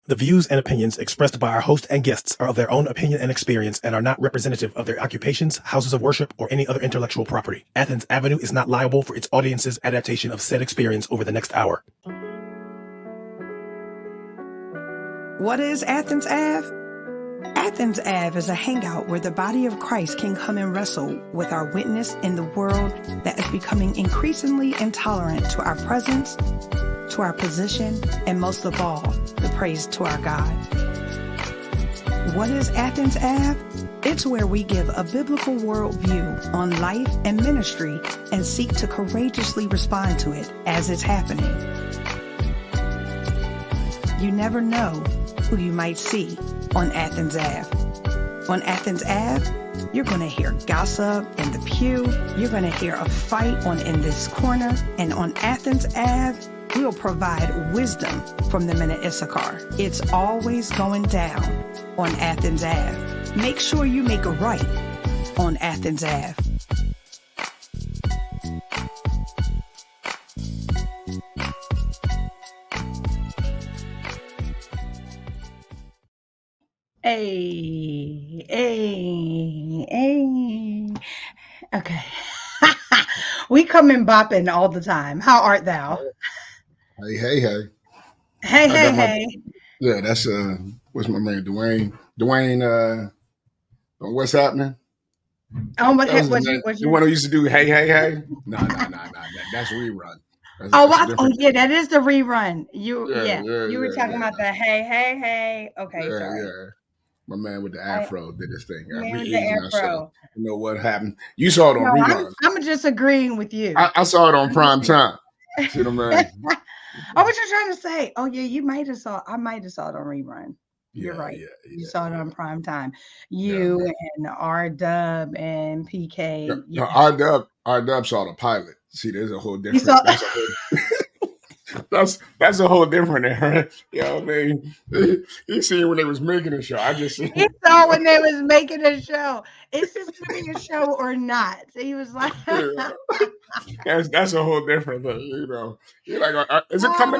The views and opinions expressed by our host and guests are of their own opinion and experience and are not representative of their occupations, houses of worship, or any other intellectual property. Athens Avenue is not liable for its audience's adaptation of said experience over the next hour. What is Athens Ave? Athens Ave is a hangout where the body of Christ can come and wrestle with our witness in the world that is becoming increasingly intolerant to our presence, to our position, and most of all, the praise to our God. What is Athens Ave? It's where we give a biblical worldview on life and ministry and seek to courageously respond to it as it's happening. You never know who you might see on Athens Ave. On Athens Ave, you're going to hear gossip in the pew. You're going to hear a fight in this corner. And on Athens Ave, we'll provide wisdom from the men of Issachar. It's always going down on Athens Ave. Make sure you make it right on Athens Ave. Hey. Okay. We come in bopping all the time. How art thou? Hey. Hey. Yeah, that's what's my man, Dwayne, what's happening? Oh, what you one who used to do hey. No, that's rerun. Yeah, that is the rerun. You were talking about the hey. Okay, sorry. Yeah. My man with the afro did this thing. Man with the afro. You know what happened? You saw it on rerun. I'm just agreeing with you. I saw it on prime time. See what I mean? Oh, what you're trying to say? Oh yeah, I might have saw it on rerun. You're right. You saw it on prime time. You and RDub and PK. No, RDub saw the pilot. See, there's a whole different. That's a whole different era. You know what I mean? He seen when they was making a show. I just seen. He saw when they was making a show. Is this gonna be a show or not? So he was like, that's a whole different thing. You know, you're like, is it coming?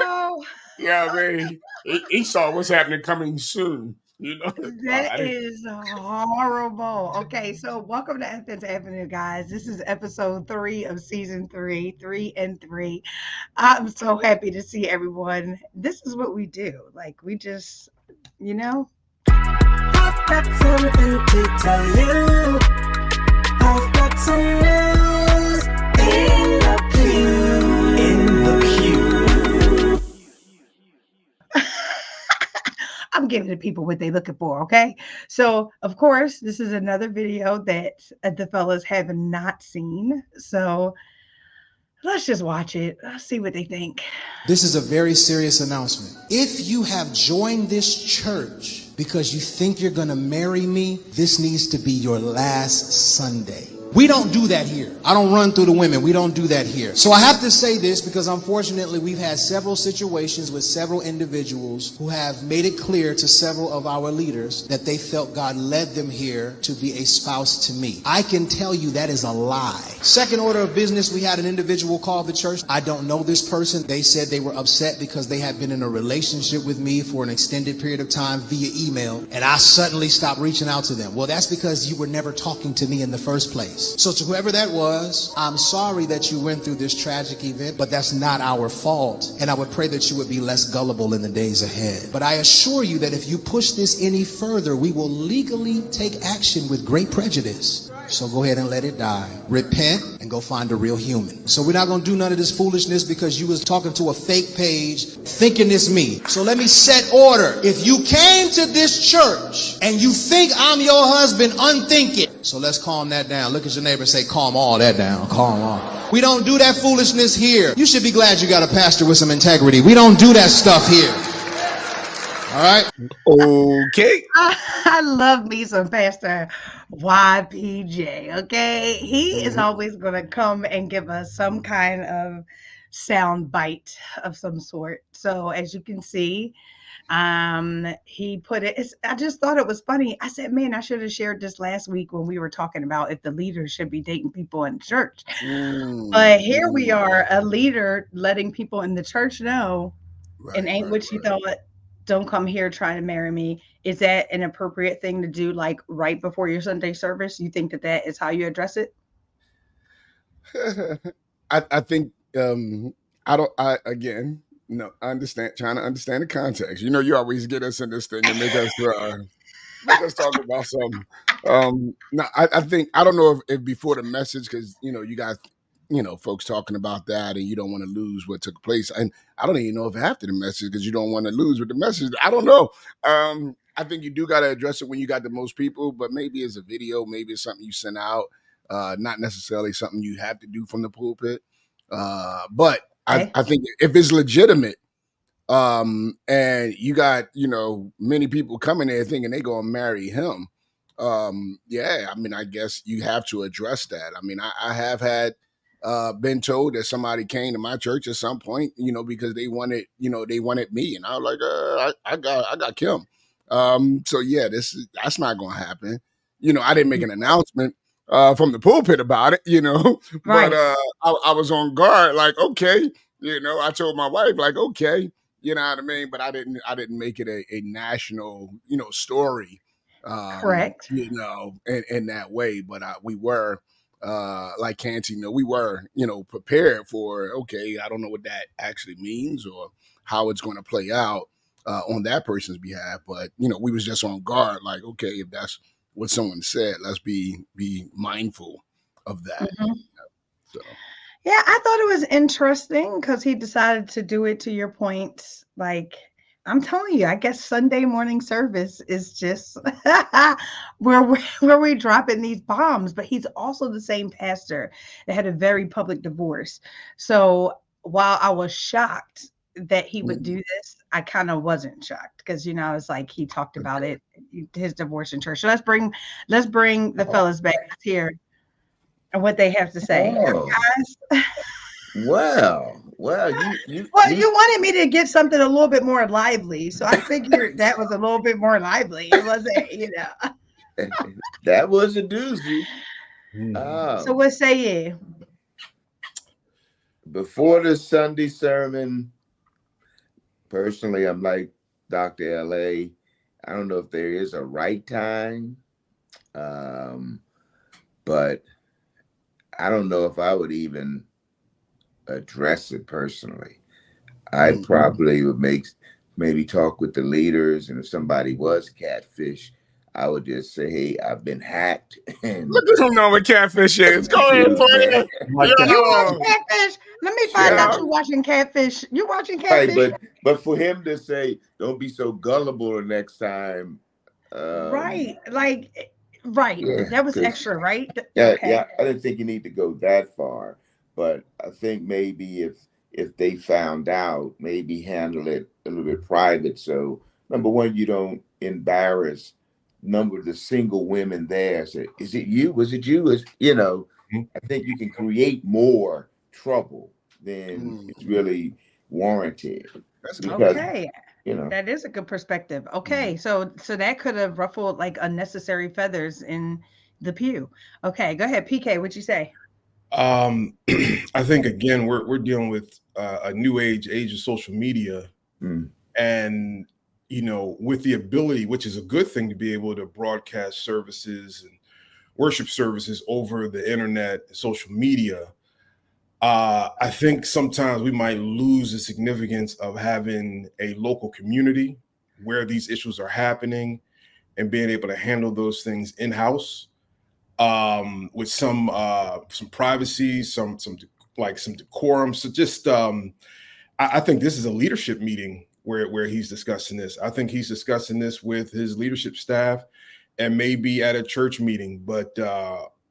Yeah, I mean, he saw what's happening coming soon. You know, that is horrible. Okay, so welcome to Athens Avenue, guys. This is episode 3 of season 3, 3 and 3. I'm so happy to see everyone. This is what we do. Like, we just, I've got something to tell you. I've got some news in the pew. In the pew. I'm giving the people what they're looking for, okay? So, of course, this is another video that the fellas have not seen. So, let's just watch it. Let's see what they think. This is a very serious announcement. If you have joined this church because you think you're going to marry me, this needs to be your last Sunday. We don't do that here. I don't run through the women. We don't do that here. So I have to say this because unfortunately we've had several situations with several individuals who have made it clear to several of our leaders that they felt God led them here to be a spouse to me. I can tell you that is a lie. Second order of business, we had an individual call the church. I don't know this person. They said they were upset because they had been in a relationship with me for an extended period of time via email, and I suddenly stopped reaching out to them. Well, that's because you were never talking to me in the first place. So to whoever that was, I'm sorry that you went through this tragic event, but that's not our fault. And I would pray that you would be less gullible in the days ahead. But I assure you that if you push this any further, we will legally take action with great prejudice. So go ahead and let it die. Repent and go find a real human. So we're not going to do none of this foolishness because you was talking to a fake page thinking it's me. So let me set order. If you came to this church and you think I'm your husband, unthink it. So let's calm that down. Look at your neighbor and say, calm all that down. Calm all. We don't do that foolishness here. You should be glad you got a pastor with some integrity. We don't do that stuff here. All right. Okay. I love me some Pastor YPJ. Okay. He is always going to come and give us some kind of sound bite of some sort. So as you can see, he put it, I just thought it was funny. I said, man, I should have shared this last week when we were talking about if the leaders should be dating people in church. But here we are, a leader letting people in the church know, and ain't what you thought don't come here trying to marry me. Is that an appropriate thing to do, like right before your Sunday service? You think that is how you address it? I think I again no I understand trying to understand the context. You always get us in this thing and make us talk about something. No, I think I don't know if before the message, because you got folks talking about that and you don't want to lose what took place, and I don't even know if after the message, because you don't want to lose with the message. I don't know. I think you do got to address it when you got the most people, but maybe it's a video, maybe it's something you send out, not necessarily something you have to do from the pulpit. But Okay. I think if it's legitimate, and you got many people coming there thinking they gonna marry him, yeah, I mean, I guess you have to address that. I mean, I have had been told that somebody came to my church at some point, because they wanted me, and I was like, I got Kim. So yeah, that's not gonna happen. I didn't make an announcement from the pulpit about it, Right. but I was on guard, like, okay, I told my wife, like, okay, you know what I mean? But I didn't make it a national, story, Correct. in that way. But we were, like Canty, we were, prepared for, okay, I don't know what that actually means or how it's going to play out on that person's behalf. But, we was just on guard, like, okay, if that's what someone said, let's be mindful of that. Mhm. So. Yeah, I thought it was interesting because he decided to do it, to your point. Like, I'm telling you, I guess Sunday morning service is just where we're dropping these bombs. But he's also the same pastor that had a very public divorce. So while I was shocked that he would do this, I kind of wasn't shocked because it's like he talked about it, his divorce in church. So let's bring the fellas back here and what they have to say. Oh. Guys. Well, you wanted me to get something a little bit more lively, so I figured that was a little bit more lively. It wasn't, that was a doozy. So what say you? Before the Sunday sermon, personally, I'm like Dr. LA. I don't know if there is a right time, but I don't know if I would even address it personally. I probably would maybe talk with the leaders, and if somebody was catfish, I would just say, "Hey, I've been hacked." And look at him know what catfish is. Go ahead, play it. You watch Catfish? Let me find out you watching Catfish. You watching Catfish? Right, but for him to say, "Don't be so gullible the next time," right? Like, right? Yeah, that was extra, right? Yeah, Okay. yeah. I didn't think you need to go that far, but I think maybe if they found out, maybe handle it a little bit private. So number one, you don't embarrass number of the single women there. Say, is it you? Was it you? I think you can create more trouble than it's really warranted. Because, okay. That is a good perspective. Okay, so that could have ruffled like unnecessary feathers in the pew. Okay, go ahead, PK. What'd you say? I think again we're dealing with a new age of social media, and with the ability, which is a good thing, to be able to broadcast services and worship services over the internet and social media. I think sometimes we might lose the significance of having a local community where these issues are happening and being able to handle those things in-house, with some privacy, some decorum. So just I think this is a leadership meeting where he's discussing this. I think he's discussing this with his leadership staff and maybe at a church meeting, but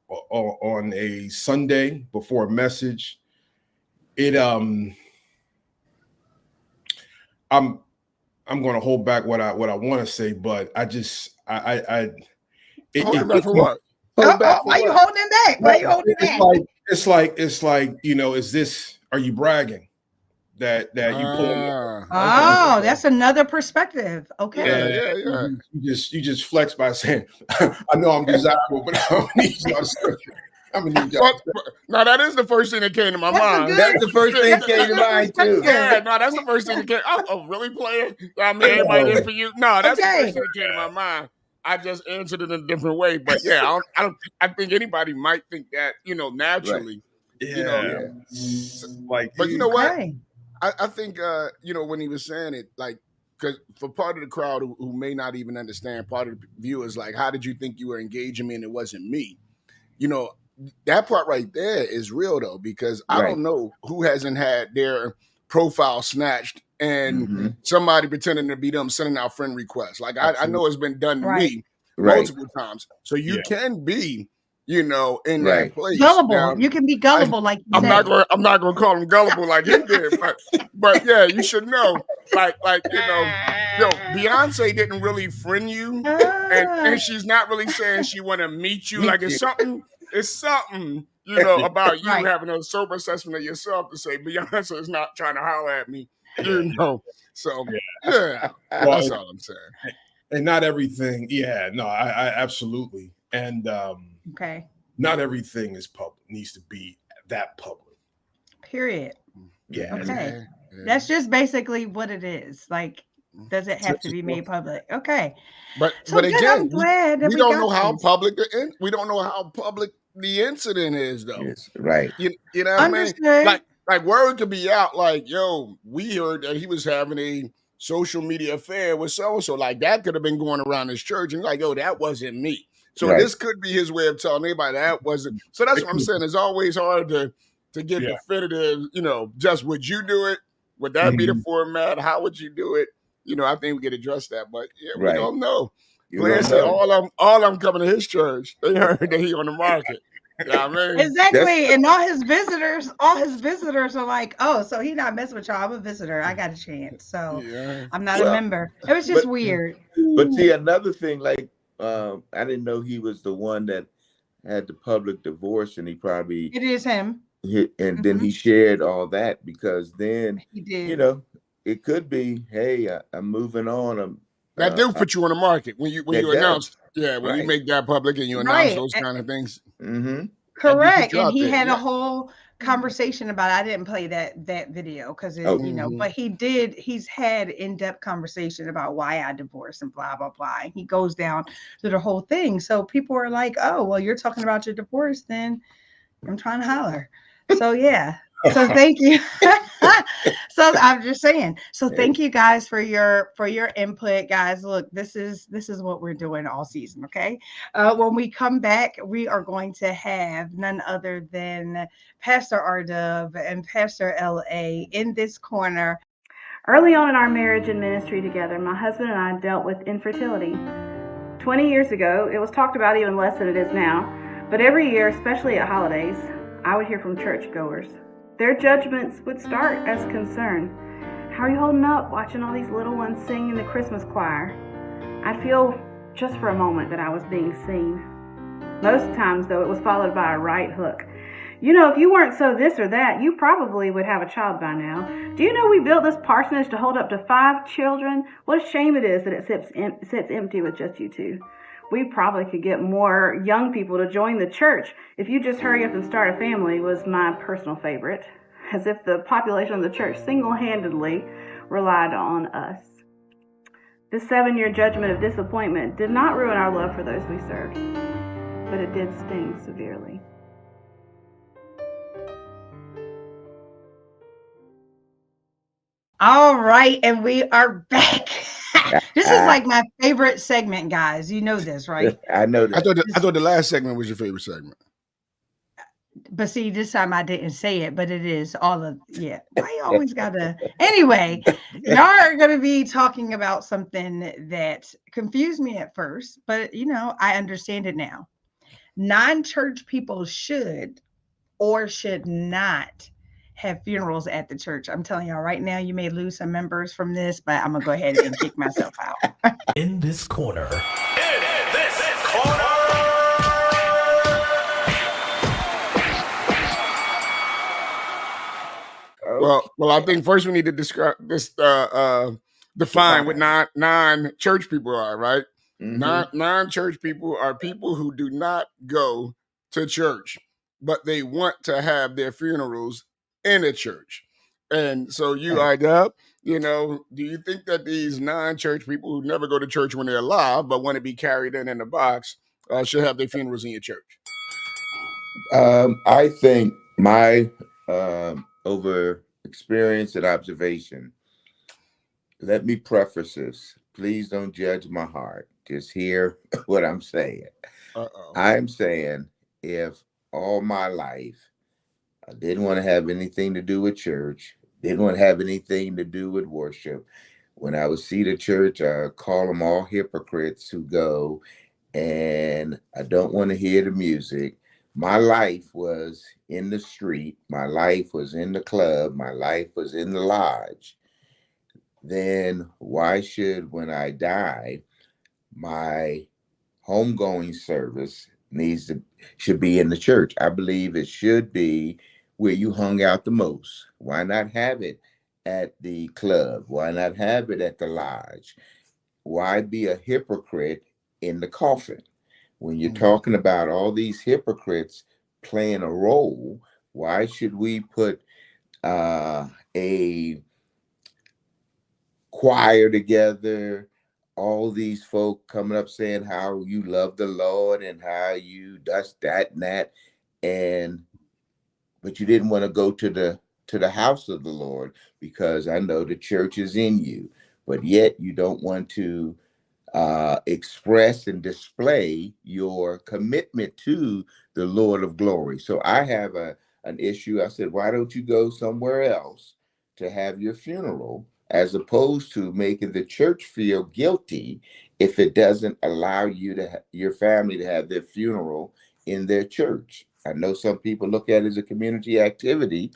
on a Sunday before a message, I'm going to hold back what I want to say, but I just hold back for what? Why you holding back? Why you holding back? It's like is this? Are you bragging that you pulling? Oh, that's another perspective. Okay. Yeah. You just flex by saying, "I know I'm desirable, but I don't need y'all to." I'm gonna need y'all. No, that is the first thing that came to my mind. That's the first thing that came to mind too. Yeah, no, that's the first thing that came. Oh, really, player? I mean, everybody there for you. No, that's the first thing that came to my mind. I just answered it in a different way, but yeah, I think anybody might think that, naturally. Yeah. You know, like, but you know what? I think when he was saying it, like, because for part of the crowd who may not even understand, part of the viewers, like, how did you think you were engaging me and it wasn't me? That part right there is real though, because I don't know who hasn't had their profile snatched and somebody pretending to be them sending out friend requests. Like I know it's been done to me multiple times. So you can be, in that place. Gullible. Now, you can be gullible, I'm not gonna call him gullible like he did, but yeah, you should know. Like Beyonce didn't really friend you, and she's not really saying she want to meet you. Like it's something, about you having a sober assessment of yourself to say Beyonce is not trying to holler at me, So yeah, that's all I'm saying. And not everything. Yeah, no, I absolutely. And not everything is needs to be that public. Period. Yeah. Okay. Yeah. That's just basically what it is. Like, does it have to be made public? Okay. But again, we don't know how public the incident is, though. Yes, right. You know what I mean? Like word could be out, like, yo, we heard that he was having a social media affair with so-and-so. Like, that could have been going around his church, and like, yo, that wasn't me. So this could be his way of telling anybody that wasn't. So that's what I'm saying. It's always hard to get definitive, just would you do it? Would that be the format? How would you do it? I think we could address that, but we don't know. Players say all of them coming to his church. They heard that he on the market. You know what I mean? Exactly. And all his visitors are like, oh, so he not messing with y'all. I'm a visitor. I got a chance. So I'm not a member. It was just weird. But see, another thing, like, I didn't know he was the one that had the public divorce, and he probably it is him. Then he shared all that, because then he did. It could be, hey, I'm moving on. That do put you on the market when you announce, when you make that public and you announce those kind of things. Mm-hmm. Correct, and he had a whole conversation about it. I didn't play that video because but he's had in-depth conversation about why I divorced and blah blah blah. And he goes down to the whole thing. So people are like, oh, well, you're talking about your divorce, then I'm trying to holler. So yeah. So thank you. So I'm just saying. So thank you guys for your input, guys. Look, this is what we're doing all season. Okay. When we come back, we are going to have none other than Pastor RDub and Pastor LA in this corner. Early on in our marriage and ministry together, my husband and I dealt with infertility. 20 years ago, it was talked about even less than it is now. But every year, especially at holidays, I would hear from churchgoers. Their judgments would start as concern. How are you holding up watching all these little ones sing in the Christmas choir? I'd feel just for a moment that I was being seen. Most times, though, it was followed by a right hook. If you weren't so this or that, you probably would have a child by now. Do you know we built this parsonage to hold up to 5 children? What a shame it is that it sits empty with just you 2. We probably could get more young people to join the church. If you just hurry up and start a family was my personal favorite, as if the population of the church single-handedly relied on us. This 7-year judgment of disappointment did not ruin our love for those we served, but it did sting severely. All right, and we are back. This is like my favorite segment, guys. You know this, right? I know that. I thought the last segment was your favorite segment. But see, this time I didn't say it, but it is all of, Why you always gotta, anyway, y'all are going to be talking about something that confused me at first, but I understand it now. Non-church people should or should not have funerals at the church. I'm telling y'all right now, you may lose some members from this, but I'm going to go ahead and kick myself out. In this corner. Well, I think first we need to define what non-church people are, right? Mm-hmm. Non-church people are people who do not go to church. but they want to have their funerals in a church. And so you, Right. RDub, do you think that these non-church people who never go to church when they're alive but want to be carried in a box should have their funerals in your church? I think my over experience and observation, let me preface this. Please don't judge my heart. Just hear what I'm saying. Uh-oh. I'm saying if all my life I didn't want to have anything to do with church, didn't want to have anything to do with worship, when I would see the church, I call them all hypocrites who go, and I don't want to hear the music. My life was in the street. My life was in the club. My life was in the lodge. Then why should, when I die, my homegoing service should be in the church? I believe it should be where you hung out the most. Why not have it at the club? Why not have it at the lodge? Why be a hypocrite in the coffin? When you're talking about all these hypocrites playing a role, why should we put a choir together, all these folk coming up saying how you love the Lord and how you that and that, but you didn't want to go to the house of the Lord because I know the church is in you, but yet you don't want to express and display your commitment to the Lord of glory. So I have an issue. I said, why don't you go somewhere else to have your funeral, as opposed to making the church feel guilty if it doesn't allow your family to have their funeral in their church? I know some people look at it as a community activity,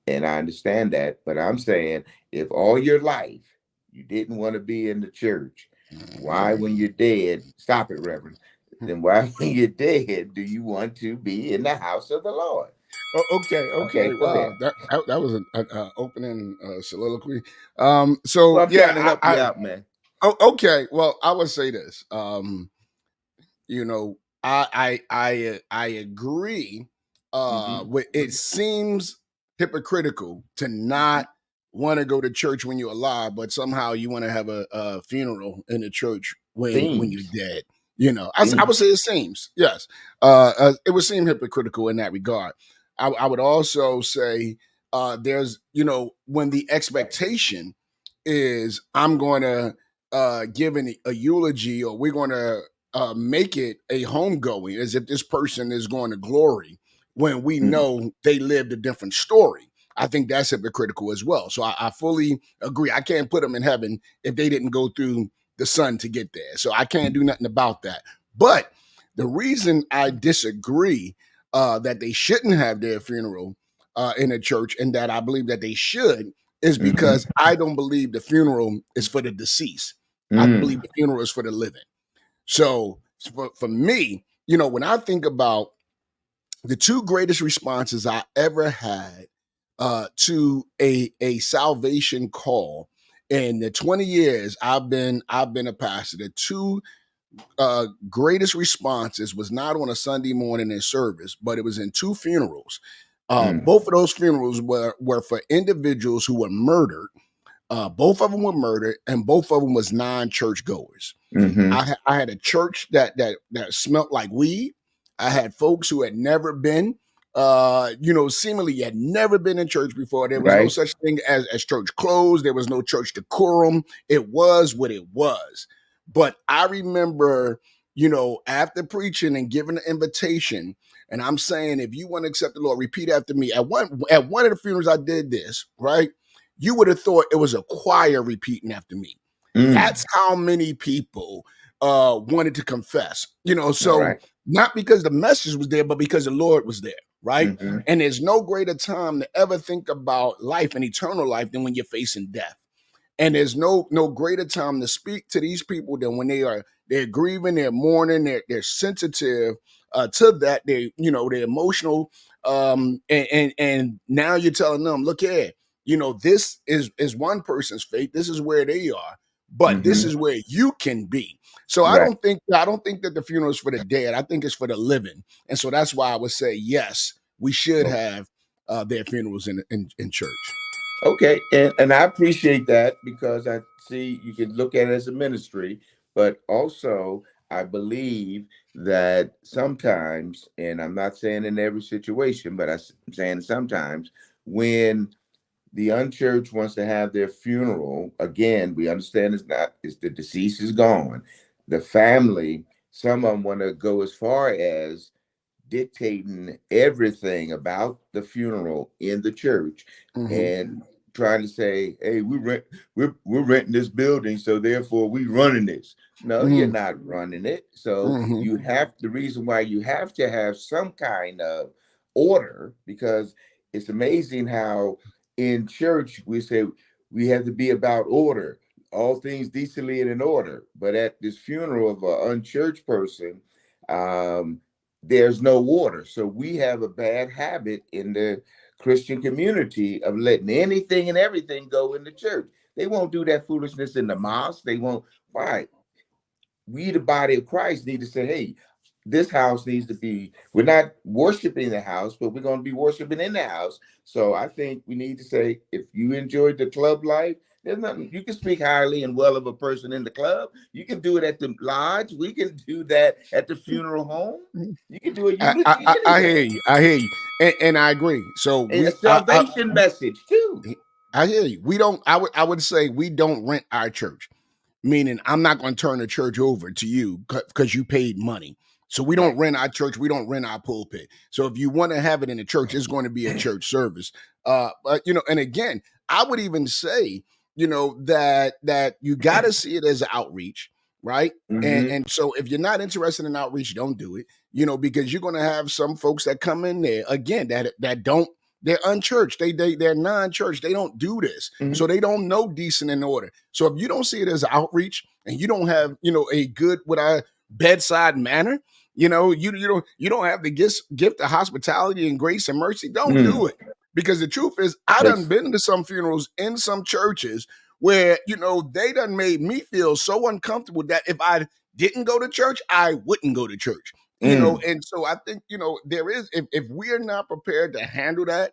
and I understand that, but I'm saying if all your life you didn't want to be in the church, why, when you're dead, stop it, Reverend, then why, when you're dead, do you want to be in the house of the Lord? Oh, okay. Wow, that was an opening soliloquy. So Well, I'm yeah, trying to help you out, man. Oh, okay. Well, I would say this. I agree. With it seems hypocritical to not want to go to church when you're alive, but somehow you want to have a funeral in the church when you're dead. I would say it seems, yes. It would seem hypocritical in that regard. I would also say there's, when the expectation is I'm going to give a eulogy, or we're going to make it a homegoing as if this person is going to glory when we know they lived a different story. I think that's hypocritical as well. So I fully agree. I can't put them in heaven if they didn't go through the sun to get there. So I can't do nothing about that. But the reason I disagree that they shouldn't have their funeral in a church, and that I believe that they should, is because I don't believe the funeral is for the deceased. I believe the funeral is for the living. So for me, when I think about the two greatest responses I ever had to a salvation call in the 20 years I've been a pastor, the two greatest responses was not on a Sunday morning in service, but it was in two funerals. Both of those funerals were for individuals who were murdered. Both of them were murdered, and both of them was non-church goers. I had a church that smelt like weed. I had folks who had never been, seemingly had never been in church before. There was no such thing as church clothes. There was no church decorum. It was what it was. But I remember, after preaching and giving an invitation, and I'm saying, if you want to accept the Lord, repeat after me. At one of the funerals I did this, right? You would have thought it was a choir repeating after me. That's how many people wanted to confess, so not because the message was there, but because the Lord was there, right? And there's no greater time to ever think about life and eternal life than when you're facing death. And there's no greater time to speak to these people than when they're grieving, they're mourning, they're sensitive to that, they're emotional, and now you're telling them, look here, this is one person's fate, this is where they are, but this is where you can be. So I don't think that the funeral is for the dead. I think it's for the living. And so that's why I would say yes, we should have their funerals in church. Okay, and I appreciate that, because I see you can look at it as a ministry, but also I believe that sometimes, and I'm not saying in every situation, but I'm saying sometimes, when the unchurched wants to have their funeral, again, we understand it's the deceased is gone. The family, some of them want to go as far as dictating everything about the funeral in the church, and trying to say, hey, we're renting this building, so therefore we running this. No, you're not running it. So you have, the reason why you have to have some kind of order, because it's amazing how in church we say we have to be about order, all things decently and in order, but at this funeral of an unchurched person, there's no order. So we have a bad habit in the Christian community of letting anything and everything go in the church. They won't do that foolishness in the mosque. They won't. Why? We, the body of Christ, need to say, hey, this house needs to be, we're not worshiping the house, but we're going to be worshiping in the house. So I think we need to say, if you enjoyed the club life, there's nothing, you can speak highly and well of a person in the club. You can do it at the lodge. We can do that at the funeral home. You can do a eulogy. I hear you. I hear you. And I agree. So a salvation message too. I hear you. We don't, I would say we don't rent our church, meaning I'm not going to turn the church over to you because you paid money. So we don't rent our church. We don't rent our pulpit. So if you want to have it in a church, it's going to be a church service. But and again, I would even say, that you got to see it as an outreach, right? And so if you're not interested in outreach, don't do it, because you're going to have some folks that come in there again that don't. They're unchurched. They're non-church. They don't do this. So they don't know decent and order. So if you don't see it as outreach and you don't have, a good, what I bedside manner, you don't have the gift of hospitality and grace and mercy, don't do it. Because the truth is, I done been to some funerals in some churches where, they done made me feel so uncomfortable that if I didn't go to church, I wouldn't go to church. And so I think, there is, if we're not prepared to handle that,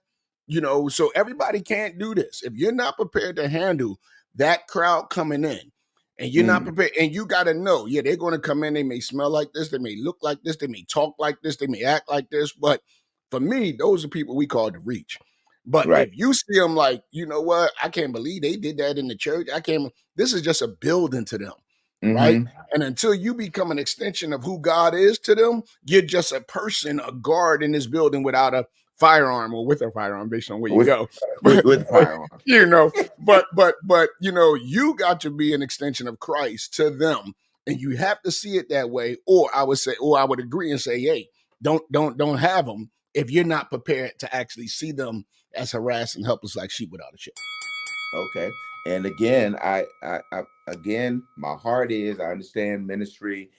so everybody can't do this. If you're not prepared to handle that crowd coming in and you're not prepared, and you got to know, they're going to come in. They may smell like this. They may look like this. They may talk like this. They may act like this. But for me, those are people we call to reach. But if you see them like, you know what, I can't believe they did that in the church. This is just a building to them. Right. And until you become an extension of who God is to them, you're just a person, a guard in this building without a firearm, or with a firearm based on where you go. With firearm. But you got to be an extension of Christ to them. And you have to see it that way. Or I would agree and say, hey, don't have them if you're not prepared to actually see them as harassed and helpless like sheep without a shepherd. Okay. And again, I my heart is, I understand ministry,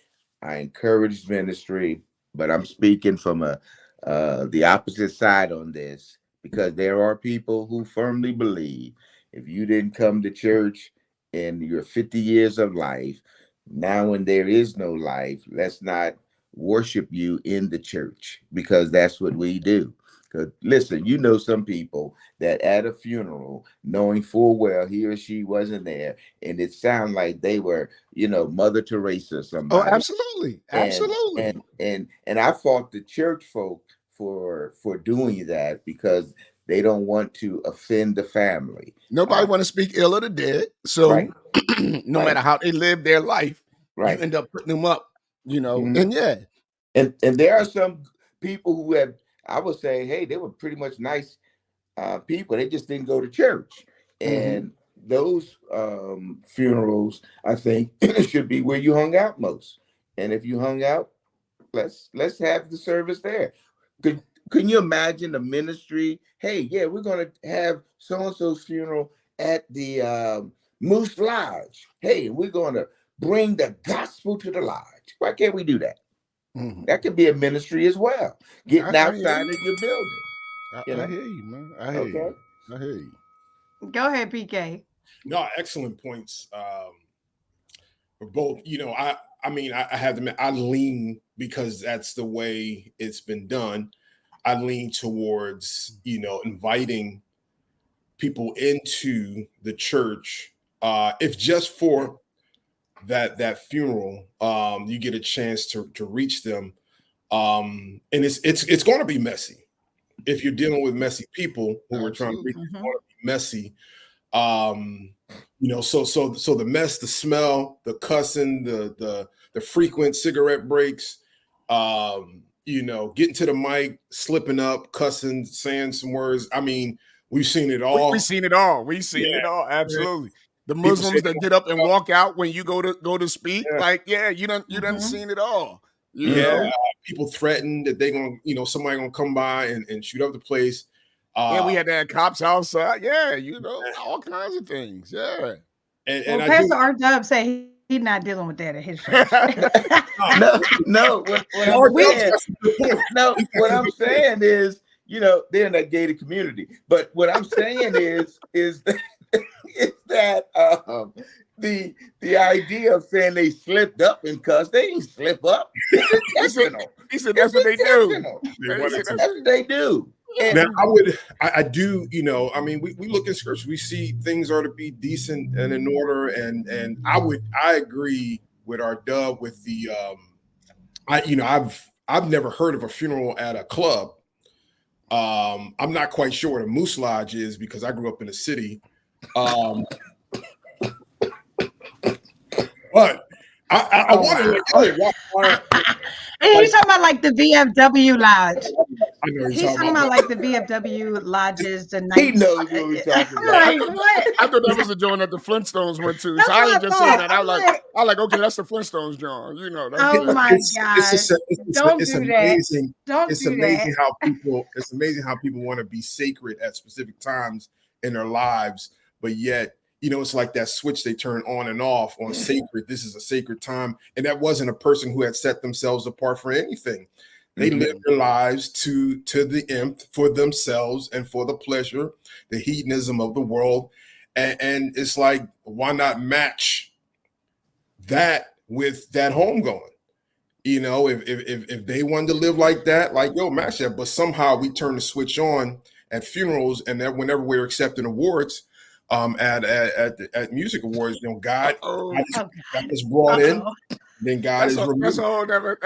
I encourage ministry, but I'm speaking from the opposite side on this, because there are people who firmly believe if you didn't come to church in your 50 years of life, now when there is no life, let's not worship you in the church, because that's what we do. Because listen, some people that at a funeral, knowing full well he or she wasn't there, and it sounded like they were, Mother Teresa or somebody. Oh, absolutely. And I fought the church folk for doing that, because they don't want to offend the family. Nobody want to speak ill of the dead. So no matter how they live their life, you end up putting them up, and And there are some people who have, I would say, hey, they were pretty much nice people. They just didn't go to church. And those funerals, I think, should be where you hung out most. And if you hung out, let's have the service there. Can you imagine the ministry? Hey, we're going to have so-and-so's funeral at the Moose Lodge. Hey, we're going to bring the gospel to the lodge. Why can't we do that? That could be a ministry as well. Getting outside of your building. I hear you, man. I hear you. Go ahead, PK. No, excellent points. For both, I mean, I have to admit, I lean because that's the way it's been done. I lean towards, inviting people into the church, if just for that funeral, you get a chance to reach them. And it's going to be messy if you're dealing with messy people who are trying to reach. It's going to be messy. So the mess, the smell, the cussing, the frequent cigarette breaks, getting to the mic, slipping up, cussing, saying some words. I mean, we've seen it all. We've seen it all. We've seen it all. Absolutely. The Muslims that get up and walk out when you go to speak, you done seen it all. You know? People threaten that they gonna, somebody gonna come by and shoot up the place. We had to have cops outside. All kinds of things. Yeah. And Pastor RDub say he's not dealing with that at his church. What I'm saying is, they're in that gated community. But what I'm saying is that the idea of saying they slipped up and cussed, they didn't slip up. It's intentional. He said that's what they do. That's what they do. Now, I do, we look in scripture, we see things are to be decent and in order, and I agree with RDub with the, I've never heard of a funeral at a club. I'm not quite sure what a moose lodge is because I grew up in the city. But I wonder, and he's talking about like the VFW lodge. He's talking about like the VFW lodges. He knows what we're talking about. I thought that was the joint that the Flintstones went to. So I just said that. I like, okay, that's the Flintstones joint. Oh my gosh! Don't do that. It's amazing how people want to be sacred at specific times in their lives, but yet, it's like that switch they turn on and off on sacred. This is a sacred time. And that wasn't a person who had set themselves apart for anything. They lived their lives to the nth for themselves and for the pleasure, the hedonism of the world. And it's like, why not match that with that homegoing? If they wanted to live like that, match that. But somehow we turn the switch on at funerals, and that whenever we're accepting awards, at music awards, God is brought in, then God is removed. That's a whole other.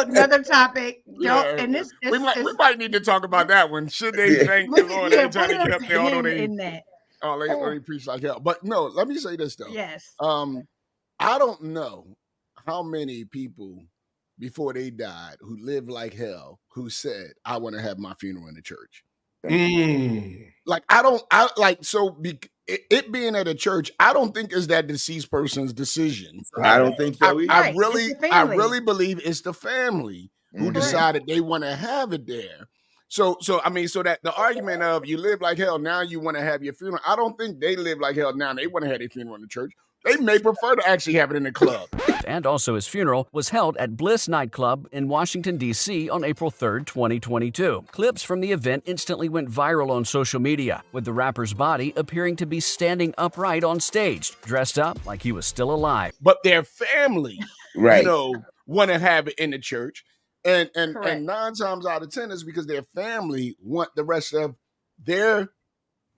Another topic. We might need to talk about that one. Should they thank the Lord every time they get up there? Although they let me preach like hell. But no, let me say this though. Yes. I don't know how many people before they died who lived like hell who said, "I want to have my funeral in the church." It being at a church, I don't think is that deceased person's decision. I don't think so either. I really believe it's the family who decided they want to have it there. So that the argument of you live like hell, now you want to have your funeral. I don't think they live like hell now. They want to have their funeral in the church. They may prefer to actually have it in the club. And also his funeral was held at Bliss Nightclub in Washington, D.C. on April 3rd, 2022. Clips from the event instantly went viral on social media, with the rapper's body appearing to be standing upright on stage, dressed up like he was still alive. But their family, want to have it in the church. And 9 times out of 10 is because their family want the rest of their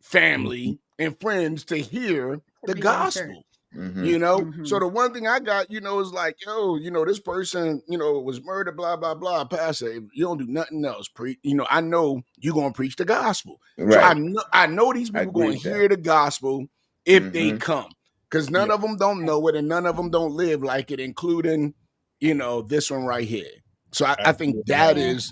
family and friends to hear the gospel. So the one thing I got, is like, this person, was murdered, blah, blah, blah. Pastor, if you don't do nothing else, I know you're going to preach the gospel. Right. So I know these people going to hear the gospel if they come, because none of them don't know it and none of them don't live like it, including, this one right here. So I think that's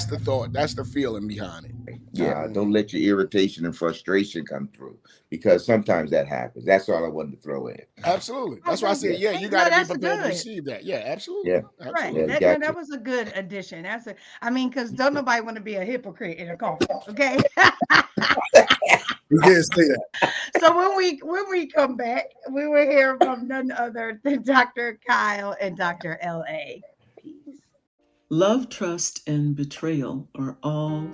the thought. That's the feeling behind it. Yeah, don't let your irritation and frustration come through, because sometimes that happens. That's all I wanted to throw in. Absolutely. That's why I said, you got to be prepared to receive that. Yeah, absolutely. Yeah, absolutely. Right. That was a good addition. Because don't nobody want to be a hypocrite in a coffin. Okay. We did say that. So when we come back, we will hear from none other than Dr. Kyle and Dr. L.A. Peace. Love, trust, and betrayal are all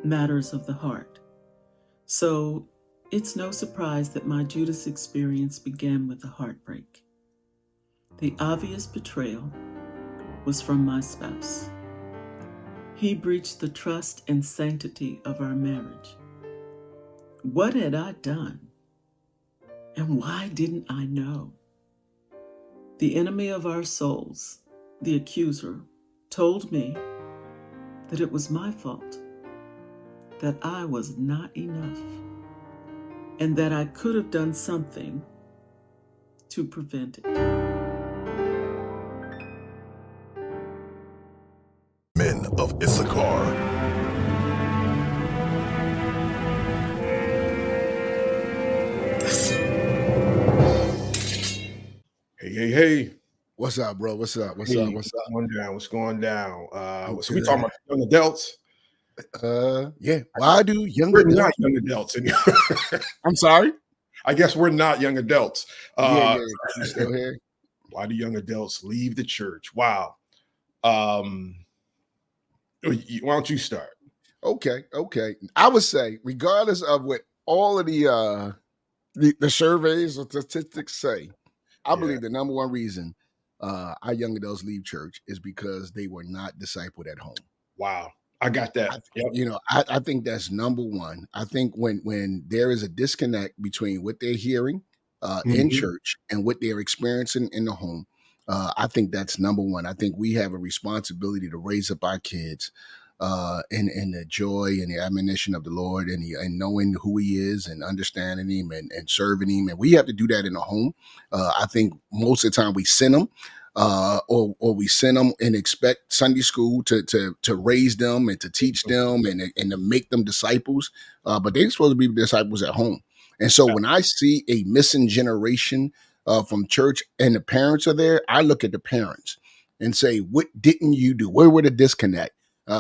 matters of the heart. So it's no surprise that my Judas experience began with a heartbreak. The obvious betrayal was from my spouse. He breached the trust and sanctity of our marriage. What had I done? And why didn't I know? The enemy of our souls, the accuser, told me that it was my fault, that I was not enough, and that I could have done something to prevent it. Men of Issachar. Hey. What's up, bro? What's up? What's Hey, up? What's up? What's going down? I'm So we good. talking about young adults. Yeah. Why do young We're not adults? young adults. I'm sorry. I guess we're not young adults. Yeah. You still here? Why do young adults leave the church? Wow. Why don't you start? Okay. I would say, regardless of what all of the surveys or statistics say, I believe the number one reason our young adults leave church is because they were not discipled at home. Wow. I got that. I think that's number one. I think when there is a disconnect between what they're hearing in church and what they're experiencing in the home, I think that's number one. I think we have a responsibility to raise up our kids in the joy and the admonition of the Lord and knowing who He is and understanding Him and serving Him. And we have to do that in the home. I think most of the time we send them. Or we send them and expect Sunday school to raise them and to teach them and to make them disciples, but they're supposed to be disciples at home. And so when I see a missing generation from church and the parents are there, I look at the parents and say, what didn't you do? Where were the disconnect?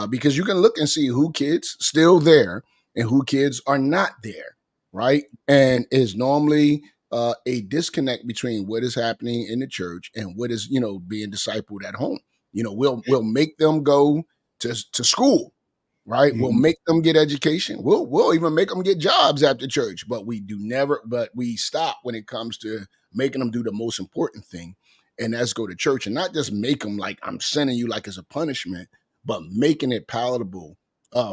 Because you can look and see who kids still there and who kids are not there, right? And is normally a disconnect between what is happening in the church and what is, being discipled at home. We'll make them go to school, right? We'll make them get education. We'll even make them get jobs after church, but we stop when it comes to making them do the most important thing, and that's go to church. And not just make them like I'm sending you like as a punishment, but making it palatable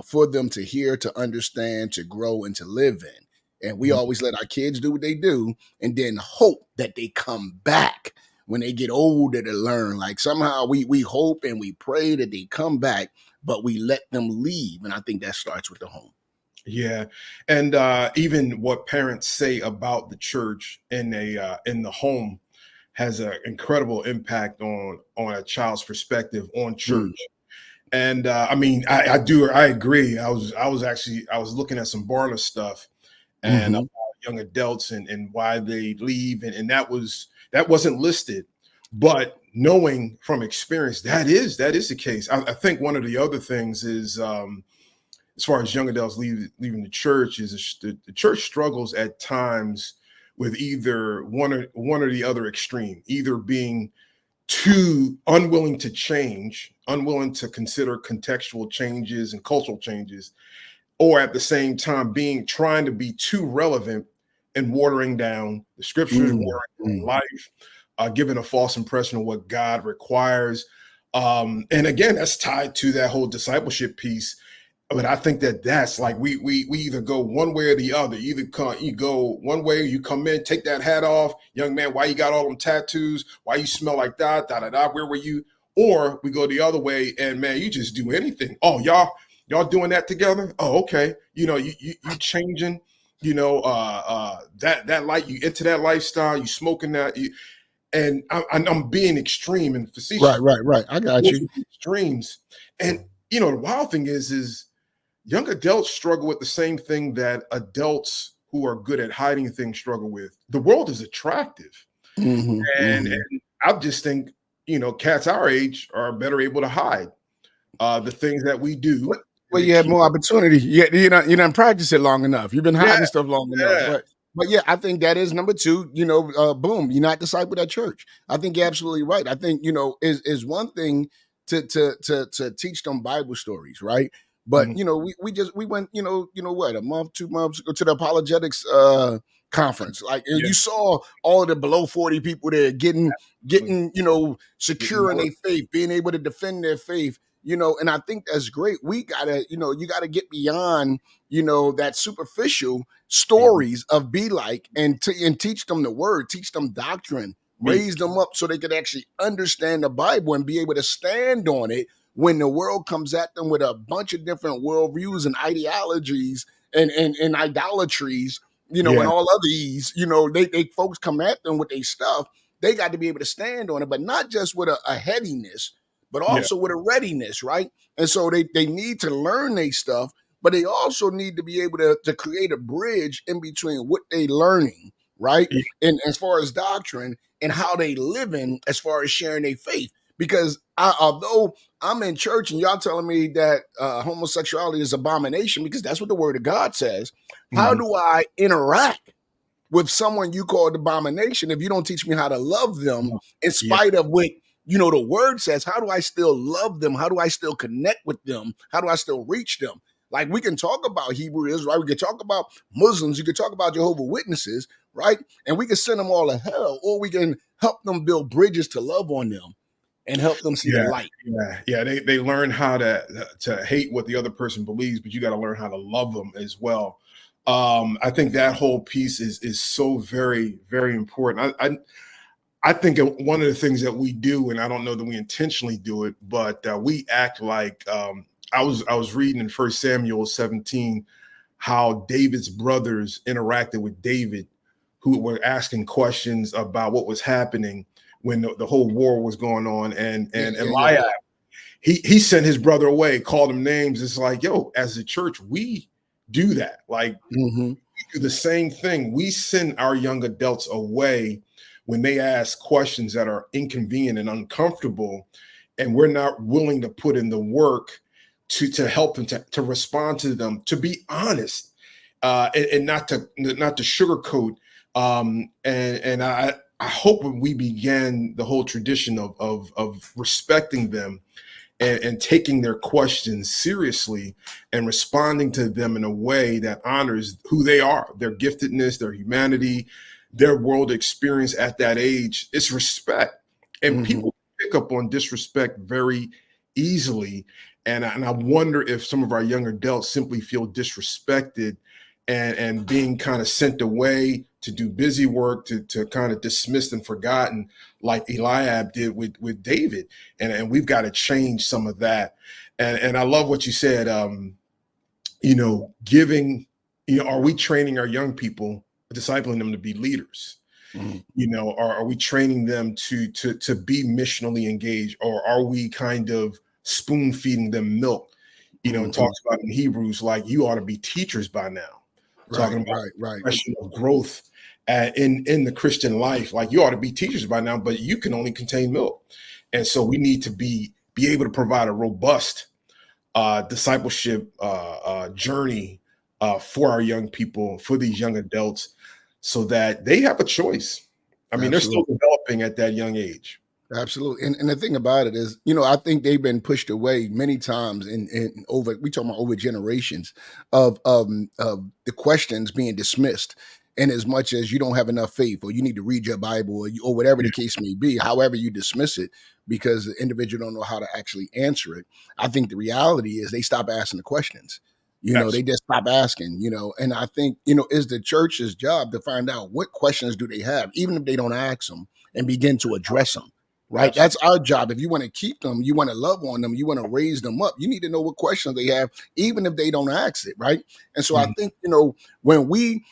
for them to hear, to understand, to grow, and to live in. And we always let our kids do what they do and then hope that they come back when they get older to learn. Like somehow we hope and we pray that they come back, but we let them leave. And I think that starts with the home. Yeah. And even what parents say about the church in the home has an incredible impact on a child's perspective on church. And I agree. I was looking at some Barna stuff and about young adults and why they leave. And that wasn't listed, but knowing from experience, that is the case. I think one of the other things is, as far as young adults leaving the church, is the church struggles at times with either one or the other extreme, either being too unwilling to change, unwilling to consider contextual changes and cultural changes, or at the same time trying to be too relevant and watering down the scriptures, watering down life, giving a false impression of what God requires. And again, that's tied to that whole discipleship piece. But I think that's like we either go one way or the other. You go one way, you come in, take that hat off, young man. Why you got all them tattoos? Why you smell like that? Where were you? Or we go the other way, and man, you just do anything. Oh, y'all doing that together? Oh, okay. You changing. That light. You into that lifestyle. You smoking that. And I'm being extreme and facetious. Right. I got you. Extremes. And the wild thing is young adults struggle with the same thing that adults who are good at hiding things struggle with. The world is attractive. And I just think, cats our age are better able to hide the things that we do. Well, you have more opportunity. You didn't practice it long enough. You've been hiding stuff long enough. But yeah, I think that is number two. Boom, you're not discipled at church. I think you're absolutely right. I think is one thing to teach them Bible stories, right? But we went a month, 2 months ago to the apologetics conference. Like you saw all of the below 40 people there getting secure in their faith, being able to defend their faith. and I think that's great. We gotta, you gotta get beyond, that superficial stories of be like, and teach them the word, teach them doctrine, raise them up so they could actually understand the Bible and be able to stand on it when the world comes at them with a bunch of different worldviews and ideologies and idolatries, and all of these, they folks come at them with their stuff. They got to be able to stand on it, but not just with a headiness, but also with a readiness, right? And so they need to learn their stuff, but they also need to be able to create a bridge in between what they learning, right? And as far as doctrine and how they living as far as sharing their faith. Because although I'm in church and y'all telling me that homosexuality is abomination, because that's what the word of God says, how do I interact with someone you called abomination if you don't teach me how to love them in spite of what the word says? How do I still love them? How do I still connect with them? How do I still reach them? Like, we can talk about Hebrew Israel, right? We can talk about Muslims, you can talk about Jehovah's Witnesses, right? And we can send them all to hell, or we can help them build bridges to love on them and help them see the light. They learn how to hate what the other person believes, but you got to learn how to love them as well. I think that whole piece is so very, very important. I think one of the things that we do, and I don't know that we intentionally do it, but we act like I was reading in 1 Samuel 17 how David's brothers interacted with David, who were asking questions about what was happening when the whole war was going on, and Eliab, he sent his brother away, called him names. It's like, yo, as a church, we do that. Like, we do the same thing. We send our young adults away when they ask questions that are inconvenient and uncomfortable, and we're not willing to put in the work to help them to respond to them, to be honest, and not to sugarcoat. And I hope when we began the whole tradition of respecting them and taking their questions seriously and responding to them in a way that honors who they are, their giftedness, their humanity, their world experience at that age, it's respect. And people pick up on disrespect very easily. And I wonder if some of our young adults simply feel disrespected and being kind of sent away to do busy work, to kind of dismissed and forgotten, like Eliab did with David. And we've got to change some of that. And I love what you said, giving, are we training our young people, discipling them to be leaders? Are we training them to be missionally engaged, or are we kind of spoon feeding them milk? It talks about in Hebrews, like, you ought to be teachers by now. Talking about question of growth in the Christian life, like, you ought to be teachers by now, but you can only contain milk. And so we need to be able to provide a robust discipleship journey for our young people, for these young adults, so that they have a choice. I mean, they're still developing at that young age. Absolutely. And the thing about it is, I think they've been pushed away many times we talk about over generations of the questions being dismissed. And as much as you don't have enough faith, or you need to read your Bible, or whatever the case may be, however you dismiss it, because the individual don't know how to actually answer it. I think the reality is they stop asking the questions. They just stop asking, and I think, it's the church's job to find out what questions do they have, even if they don't ask them, and begin to address them. Right. Absolutely. That's our job. If you want to keep them, you want to love on them, you want to raise them up, you need to know what questions they have, even if they don't ask it. Right. And so I think, when we,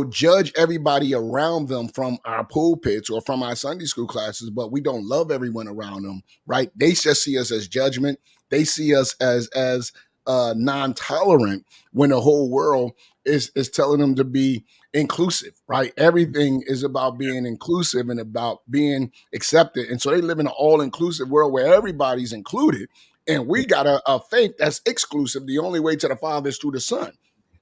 judge everybody around them from our pulpits or from our Sunday school classes, but we don't love everyone around them. Right. They just see us as judgment. They see us as non-tolerant, when the whole world is telling them to be inclusive, right? Everything is about being inclusive and about being accepted. And so they live in an all-inclusive world where everybody's included. And we got a faith that's exclusive. The only way to the Father is through the Son.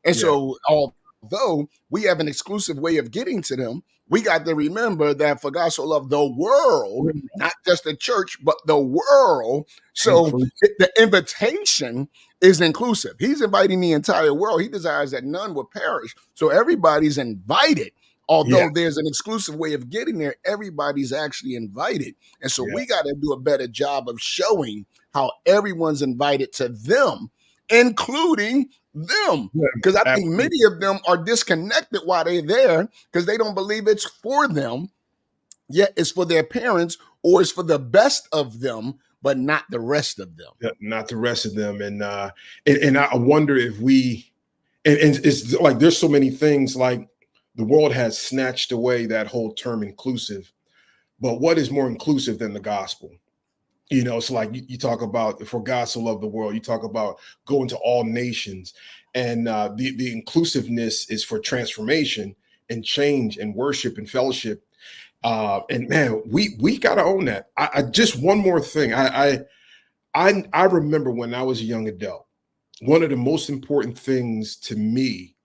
And so although we have an exclusive way of getting to them, we got to remember that for God so loved the world, not just the church, but the world. So the invitation is inclusive. He's inviting the entire world. He desires that none would perish. So everybody's invited Although there's an exclusive way of getting there, everybody's actually invited. And so we got to do a better job of showing how everyone's invited to them, including them. Because I think many of them are disconnected while they're there because they don't believe it's for them, yet it's for their parents or it's for the best of them, but not the rest of them. Not the rest of them. And I wonder if we, and it's like there's so many things, like the world has snatched away that whole term inclusive. But what is more inclusive than the gospel? You know, it's like you talk about, for God so loved the world, you talk about going to all nations. And the inclusiveness is for transformation and change and worship and fellowship. And man, we got to own that. I just one more thing. I remember when I was a young adult, one of the most important things to me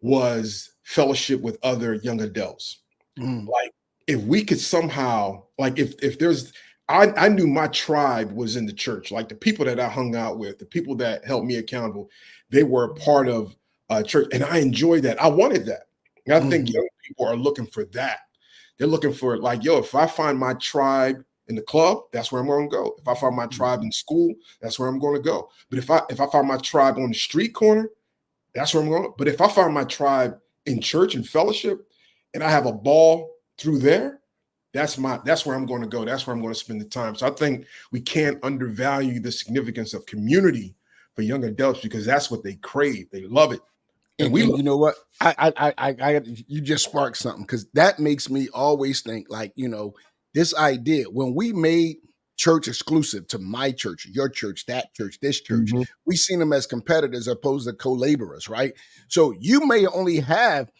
was fellowship with other young adults. Like if we could somehow, like if there's, I knew my tribe was in the church, like the people that I hung out with, the people that held me accountable, they were a part of church, and I enjoyed that. I wanted that. And I think young people are looking for that. They're looking for, like, yo, if I find my tribe in the club, that's where I'm going to go. If I find my tribe in school, that's where I'm going to go. But if I find my tribe on the street corner, that's where I'm going. But if I find my tribe in church and fellowship, and I have a ball through there, that's where I'm going to go. That's where I'm going to spend the time. So I think we can't undervalue the significance of community for young adults, because that's what they crave. They love it. And you know what? I you just sparked something, because that makes me always think, like, you know, this idea when we made church exclusive to my church, your church, that church, this church, we seen them as competitors opposed to co-laborers, right? So you may only have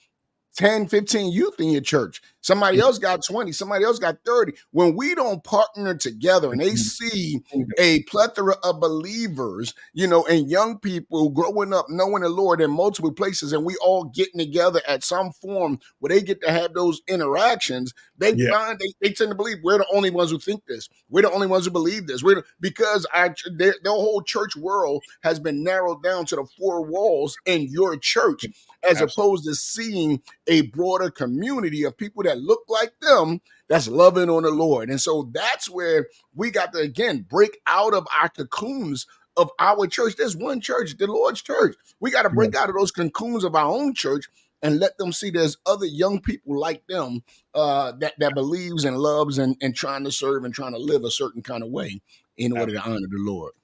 10, 15 youth in your church. Somebody else got 20, somebody else got 30. When we don't partner together and they see a plethora of believers, you know, and young people growing up knowing the Lord in multiple places, and we all getting together at some form where they get to have those interactions, they find they tend to believe we're the only ones who think this. We're the only ones who believe this. Because their whole church world has been narrowed down to the four walls in your church, as opposed to seeing a broader community of people that look like them, that's loving on the Lord. And so that's where we got to, again, break out of our cocoons of our church. There's one church, the Lord's church. We got to break out of those cocoons of our own church and let them see there's other young people like them that believes and loves and trying to serve and trying to live a certain kind of way in order to honor the Lord.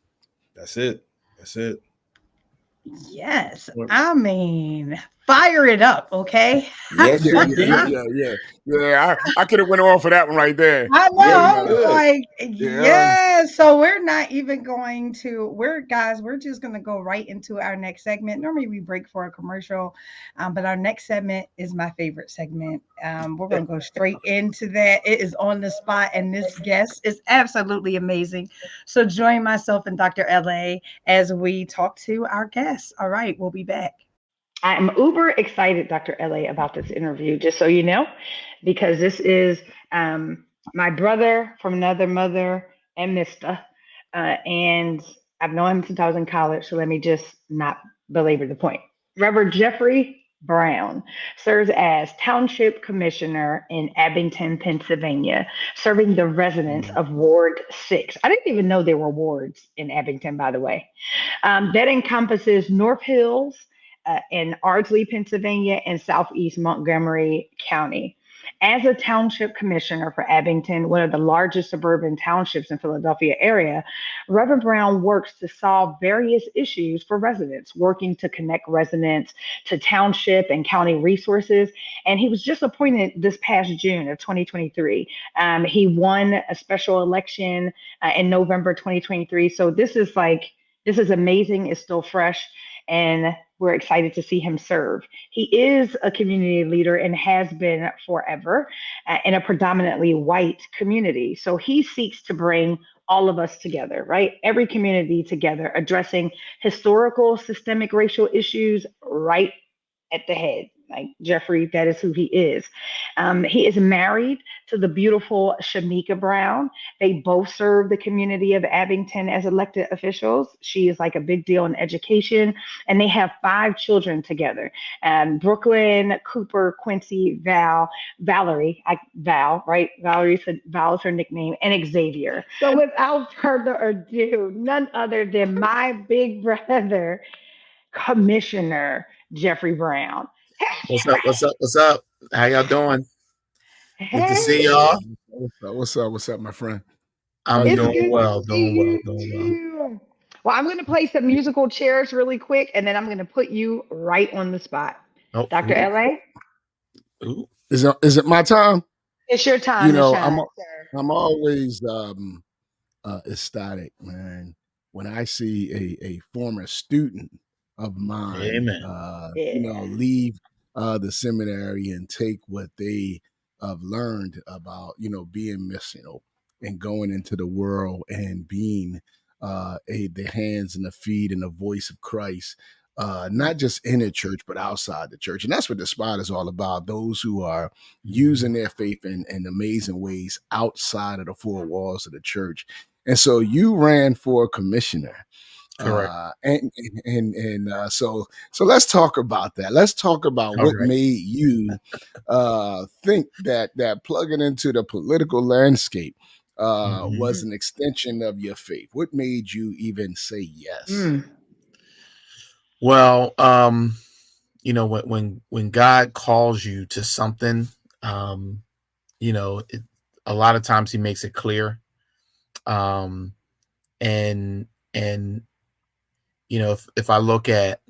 That's it. That's it. Yes. I mean, fire it up, okay? Yes, Yeah. I could have went on for that one right there. I know. So we're not even going to, we're just going to go right into our next segment. Normally we break for a commercial, but our next segment is my favorite segment. We're going to go straight into that. It is on the spot, and this guest is absolutely amazing. So join myself and Dr. LA as we talk to our guests. All right, we'll be back. I'm uber excited, Dr. LA, about this interview, just so you know, because this is my brother from another mother and mister. And I've known him since I was in college, so let me just not belabor the point. Reverend Jeffrey Browne serves as Township Commissioner in Abington, Pennsylvania, serving the residents of Ward 6. I didn't even know there were wards in Abington, by the way. That encompasses North Hills, in Ardsley, Pennsylvania, and Southeast Montgomery County. As a township commissioner for Abington, one of the largest suburban townships in Philadelphia area, Reverend Browne works to solve various issues for residents, working to connect residents to township and county resources. And he was just appointed this past June of 2023. He won a special election in November 2023. So this is amazing. It's still fresh. And we're excited to see him serve. He is a community leader and has been forever in a predominantly white community. So he seeks to bring all of us together, right? Every community together, addressing historical, systemic racial issues right at the head. Like Jeffrey, that is who he is. He is married to the beautiful Shamika Browne. They both serve the community of Abington as elected officials. She is like a big deal in education, and they have 5 children together. Brooklyn, Cooper, Quincy, Valerie, Val, right? Val is her nickname, and Xavier. So without further ado, none other than my big brother, Commissioner Jeffrey Browne. What's up? What's up? What's up? How y'all doing? Good to see Hey, y'all. What's up, my friend? I'm it's doing good well, to see doing well, you doing well. too. Well, I'm going to play some musical chairs really quick, and then I'm going to put you right on the spot. Oh, Dr. LA, ooh. Is it my time? it's your time to shine, sir. I'm always ecstatic, man, when I see a former student of mine, Amen. leave the seminary and take what they have learned about, being missional and going into the world and being the hands and the feet and the voice of Christ. Not just in the church, but outside the church. And that's what the spot is all about. Those who are using their faith in amazing ways outside of the four walls of the church. And so you ran for commissioner. Correct. So let's talk about that. Let's talk about what right. made you think that plugging into the political landscape was an extension of your faith. What made you even say yes? Well, when God calls you to something, a lot of times He makes it clear, and if I look at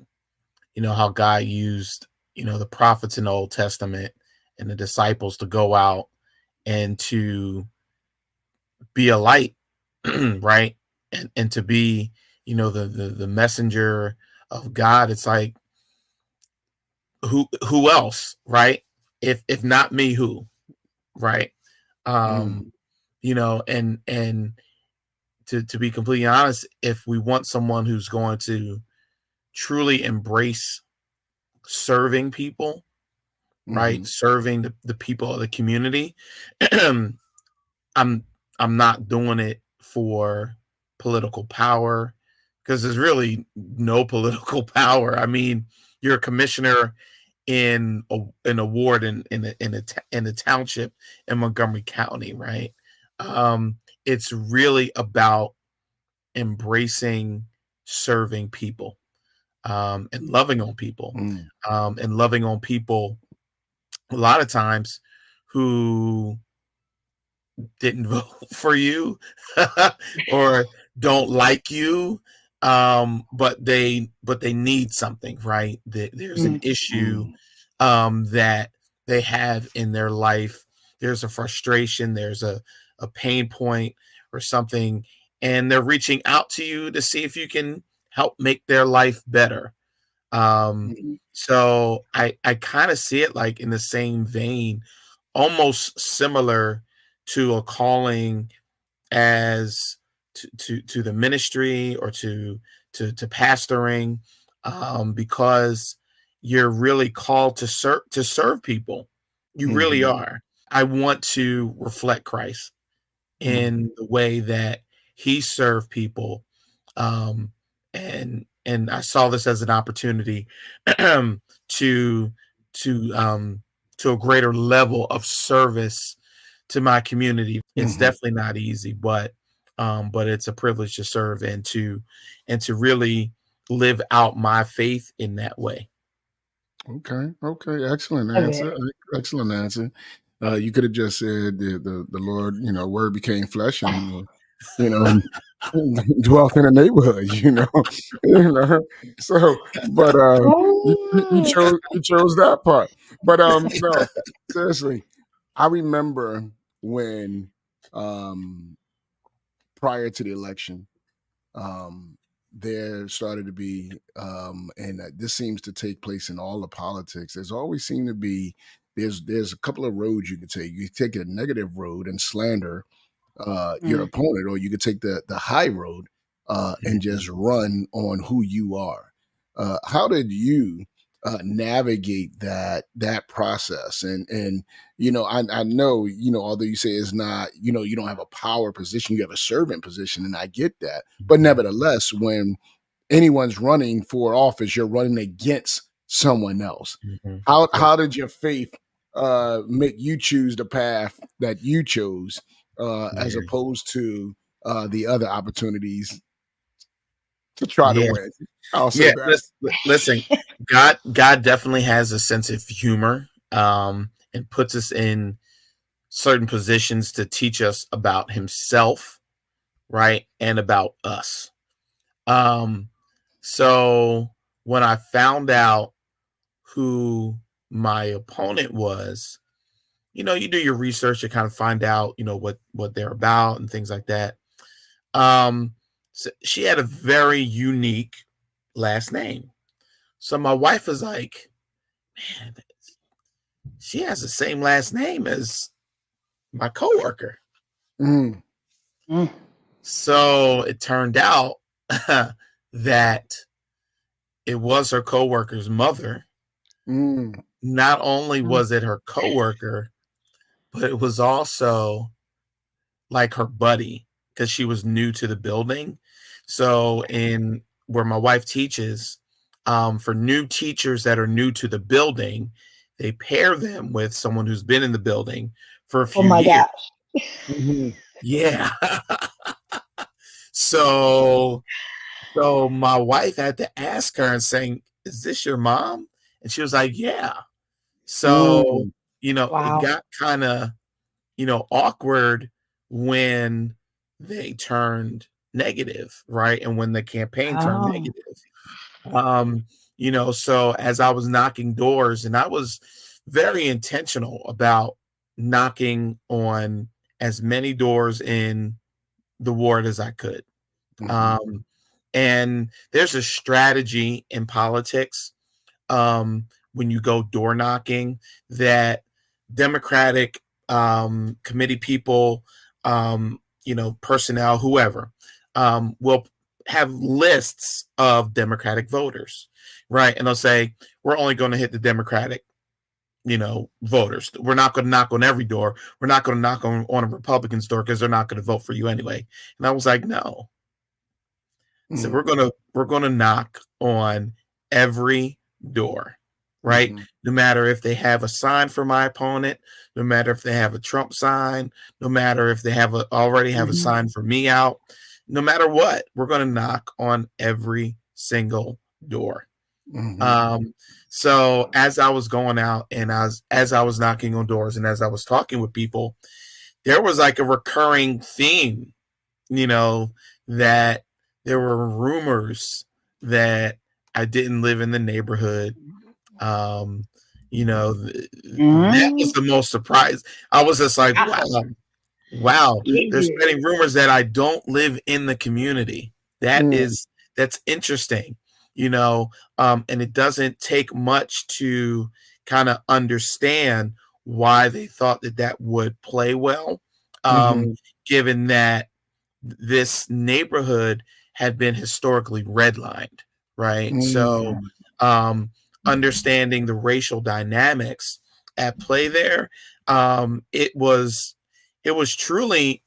how God used the prophets in the Old Testament and the disciples to go out and to be a light, right, and to be the messenger of God, it's like who else, right? If not me, who, right? And to be completely honest, if we want someone who's going to truly embrace serving people, right, serving the people of the community, I'm not doing it for political power, because there's really no political power. I mean, you're a commissioner in a ward in the township in Montgomery County, right? It's really about embracing serving people, and loving on people, and loving on people a lot of times who didn't vote for you or don't like you, but they need something, right? There's an issue that they have in their life. There's a frustration, there's a pain point or something, and they're reaching out to you to see if you can help make their life better. So I kind of see it like in the same vein, almost similar to a calling as to the ministry or to pastoring, because you're really called to serve people. You really are. I want to reflect Christ in the way that He served people, and I saw this as an opportunity to a greater level of service to my community. It's definitely not easy, but it's a privilege to serve and to really live out my faith in that way. Okay. Excellent answer. Excellent answer. You could have just said the Lord, word became flesh and dwelt in the neighborhood, So, but you chose that part. But no, seriously, I remember when prior to the election, there started to be, and this seems to take place in all the politics. There's always seemed to be there's a couple of roads you can take. You can take a negative road and slander your opponent, or you could take the high road and just run on who you are. How did you navigate that process. And I know, although you say it's not, you don't have a power position, you have a servant position, and I get that. But nevertheless, when anyone's running for office, you're running against someone else. How did your faith make you choose the path that you chose as opposed to the other opportunities to try to Yeah. win? I'll say Yeah. that. Listen, God definitely has a sense of humor, and puts us in certain positions to teach us about himself, right? And about us. So when I found out who my opponent was, you do your research to kind of find out, what they're about and things like that. So she had a very unique last name. So my wife was like, man, she has the same last name as my coworker. So it turned out that it was her coworker's mother. Not only was it her coworker, but it was also like her buddy, because she was new to the building. So in where my wife teaches, for new teachers that are new to the building, they pair them with someone who's been in the building for a few years. Gosh. Yeah. So my wife had to ask her and saying, "Is this your mom?" And she was like, "Yeah." So, it got kind of, awkward when they turned negative, right? And when the campaign turned negative. So as I was knocking doors, and I was very intentional about knocking on as many doors in the ward as I could. And there's a strategy in politics, when you go door knocking, that Democratic committee people, personnel, whoever, will have lists of Democratic voters, right? And they'll say, we're only going to hit the Democratic, voters. We're not going to knock on every door. We're not going to knock on a Republican's door because they're not going to vote for you anyway. And I was like, no. So we're gonna knock on every door, right? No matter if they have a sign for my opponent, no matter if they have a Trump sign, no matter if they already have a sign for me out, no matter what, we're gonna knock on every single door. So as I was going out, and as I was knocking on doors, and as I was talking with people, there was like a recurring theme, that there were rumors that I didn't live in the neighborhood. That was the most surprise. I was just like, wow. There's many rumors that I don't live in the community. That's interesting, and it doesn't take much to kind of understand why they thought that would play well, given that this neighborhood had been historically redlined, right? So understanding the racial dynamics at play there, it was truly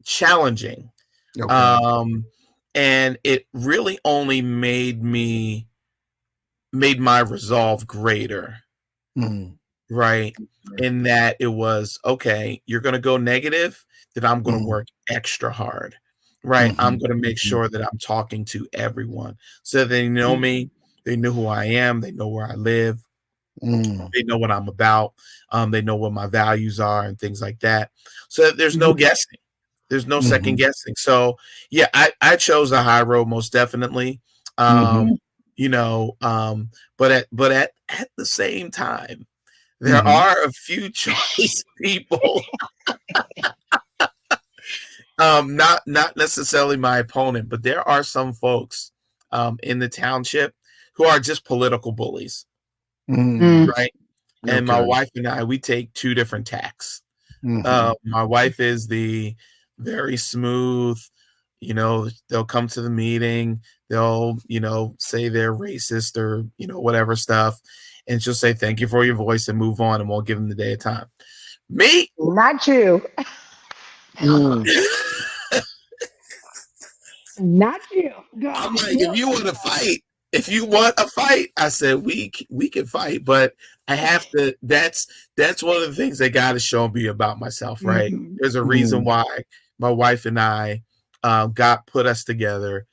challenging. And it really only made my resolve greater, right? In that it was, okay, you're going to go negative, then I'm going to work extra hard, right? I'm going to make sure that I'm talking to everyone so they know me, they know who I am, they know where I live, they know what I'm about, they know what my values are and things like that. So there's no guessing. There's no second guessing. So yeah, I chose the high road most definitely. But at the same time, there are a few choice people, not necessarily my opponent, but there are some folks in the township who are just political bullies, right? And my wife and I, we take two different tacks. My wife is the very smooth, they'll come to the meeting, they'll, say they're racist or, whatever stuff. And she'll say, thank you for your voice and move on, and won't give them the day of time. Me? Not you. Not you. I'm like, if you want a fight, I said, we can fight, but I have to, that's one of the things they got to show me about myself, right? There's a reason why my wife and I, God put us together,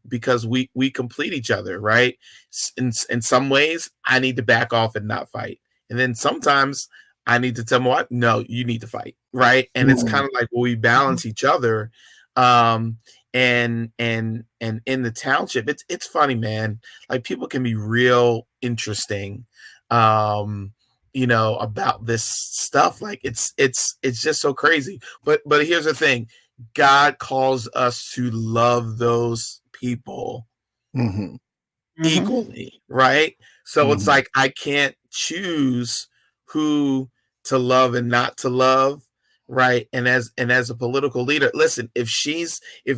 because we complete each other, right? In some ways, I need to back off and not fight. And then sometimes I need to tell my wife, no, you need to fight, right? And it's kind of like, well, we balance each other. And in the township, it's funny, man. Like, people can be real interesting, about this stuff. Like, it's just so crazy. But here's the thing. God calls us to love those people equally, right? So it's like, I can't choose who to love and not to love, right? And as a political leader, listen, if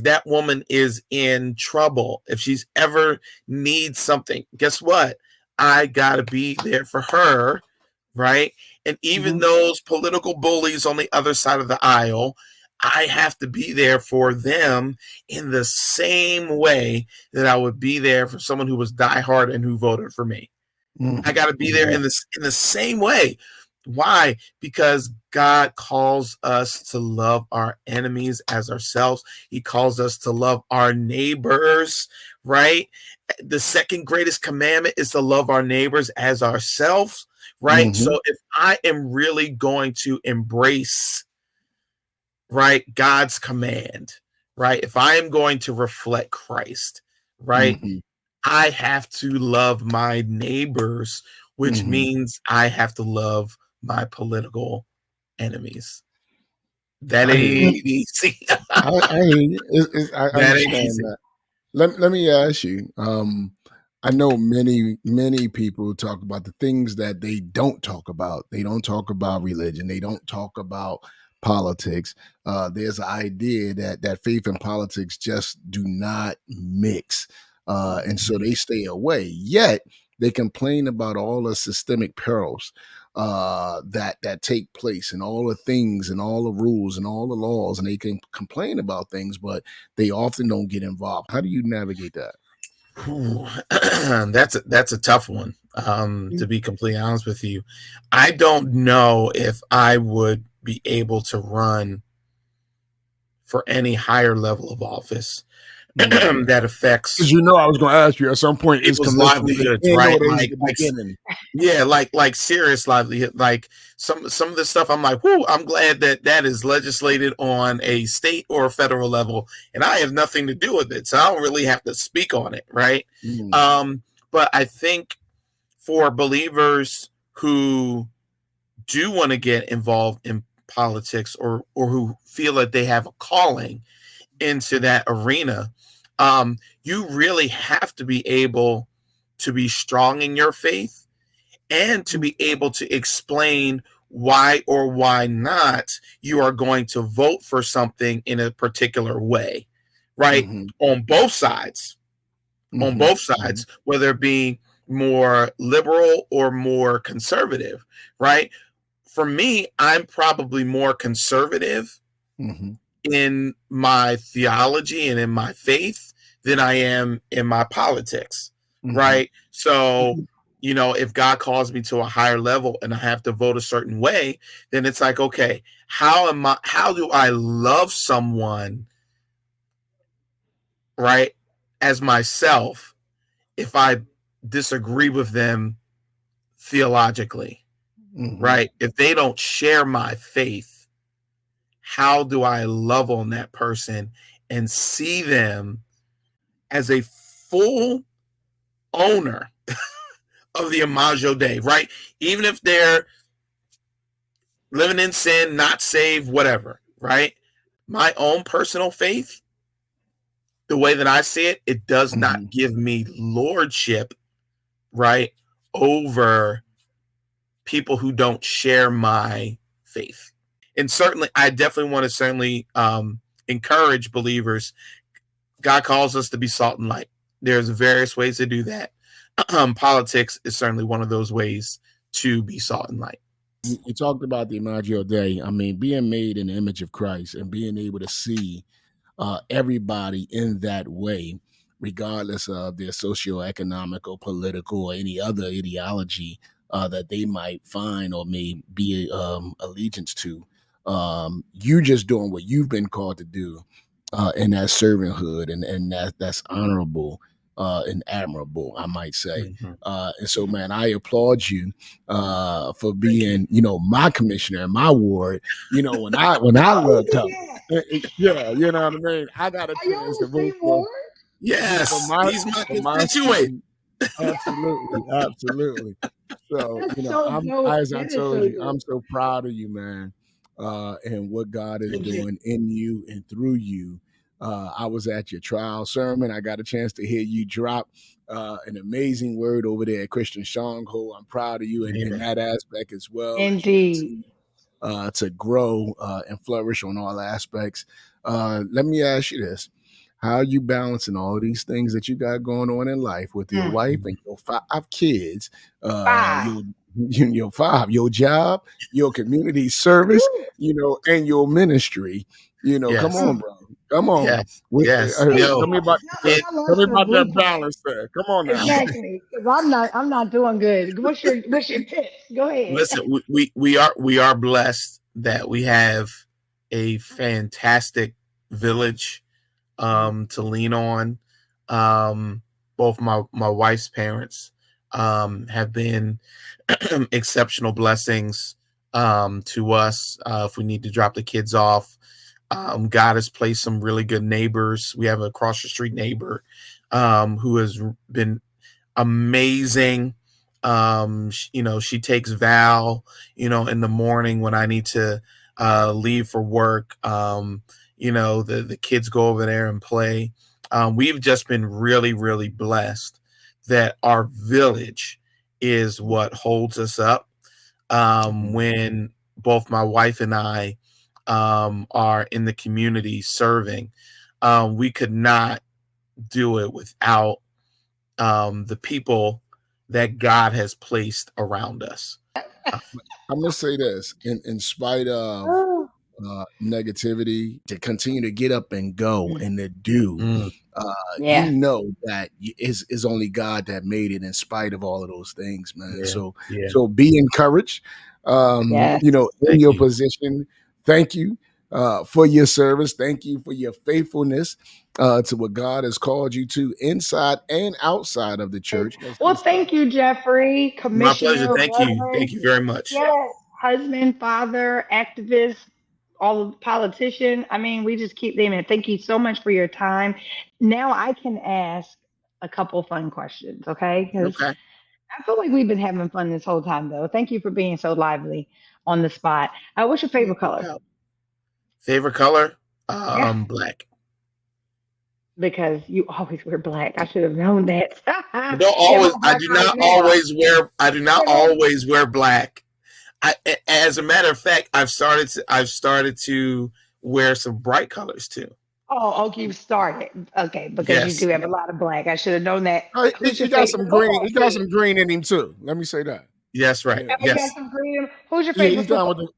that woman is in trouble, if she's ever needs something, guess what? I gotta be there for her, right? And even those political bullies on the other side of the aisle, I have to be there for them in the same way that I would be there for someone who was diehard and who voted for me. I got to be there in the same way. Why? Because God calls us to love our enemies as ourselves. He calls us to love our neighbors, right? The second greatest commandment is to love our neighbors as ourselves, right? So if I am really going to embrace, right, God's command, right, if I am going to reflect Christ, right, I have to love my neighbors, which means I have to love my political enemies. That ain't easy. I understand that. Let me ask you. I know many people talk about the things that they don't talk about. They don't talk about religion. They don't talk about politics. There's an idea that faith and politics just do not mix, and so they stay away. Yet they complain about all the systemic perils that take place, and all the things and all the rules and all the laws, and they can complain about things, but they often don't get involved. How do you navigate that? That's a tough one. To be completely honest with you, I don't know if I would be able to run for any higher level of office that affects. Because I was going to ask you at some point, people's livelihoods, right? Like serious livelihood. Like some of the stuff, I'm like, whoo, I'm glad that is legislated on a state or a federal level, and I have nothing to do with it, so I don't really have to speak on it, right? But I think for believers who do want to get involved in politics, or who feel that they have a calling into that arena, you really have to be able to be strong in your faith and to be able to explain why or why not you are going to vote for something in a particular way, right? On both sides, whether it be more liberal or more conservative, right? For me, I'm probably more conservative in my theology and in my faith than I am in my politics, right? So, if God calls me to a higher level and I have to vote a certain way, then it's like, okay, how do I love someone, right, as myself if I disagree with them theologically? Right? If they don't share my faith, how do I love on that person and see them as a full owner of the Imago Dei, right? Even if they're living in sin, not saved, whatever, right? My own personal faith, the way that I see it, it does not give me lordship, right, over people who don't share my faith. And certainly, I definitely want to encourage believers, God calls us to be salt and light. There's various ways to do that. Politics is certainly one of those ways to be salt and light. You talked about the Imago Dei. I mean, being made in the image of Christ and being able to see everybody in that way, regardless of their socioeconomic, political, or any other ideology that they might find or may be allegiance to. You just doing what you've been called to do in that servanthood, and that's honorable and admirable, I might say. And so, man, I applaud you for being, my commissioner in my ward. When I looked up, yeah, you know what I mean. I got a chance to vote for Yes, he's my constituent. student. Absolutely. So, That's so dope. as I That is told so you, dope. I'm so proud of you, man, and what God is doing in you and through you. I was at your trial sermon. I got a chance to hear you drop an amazing word over there at Christian Stronghold. I'm proud of you in that aspect as well. Indeed. To grow and flourish on all aspects. Let me ask you this. How are you balancing all of these things that you got going on in life with your wife and your 5 kids, your 5, your job, your community service, and your ministry? Come on, bro. Come on. Yes. Tell me about that balance there. Come on now. Exactly. 'Cause I'm not doing good. What's your tips? Go ahead. Listen, we are blessed that we have a fantastic village to lean on. Both my wife's parents have been exceptional blessings to us. If we need to drop the kids off, God has placed some really good neighbors. We have a across the street neighbor who has been amazing. She takes Val, in the morning when I need to leave for work. The kids go over there and play. We've just been really, really blessed that our village is what holds us up. When both my wife and I are in the community serving, we could not do it without the people that God has placed around us. I'm gonna say this: in spite of negativity, to continue to get up and go and to do, that is only God that made it. In spite of all of those things, man. So be encouraged. In your position. Thank you for your service. Thank you for your faithfulness to what God has called you to inside and outside of the church. Well, thank you, Jeffrey. My pleasure. Commissioner. Thank you very much. Yes. Husband, father, activist, all politician. I mean, we just keep naming it. Thank you so much for your time. Now I can ask a couple fun questions, okay? Okay. I feel like we've been having fun this whole time, though. Thank you for being so lively on the spot. What's your favorite color? Favorite color? Black. Because you always wear black. I should have known that. I do not always wear black. As a matter of fact, I've started to wear some bright colors too. Oh, okay, you started. Okay, because you do have a lot of black. I should have known that. He got some green. He got some green in him too. Let me say that. Yes, right. Yeah. Yes. He got some green. Who's your favorite football team?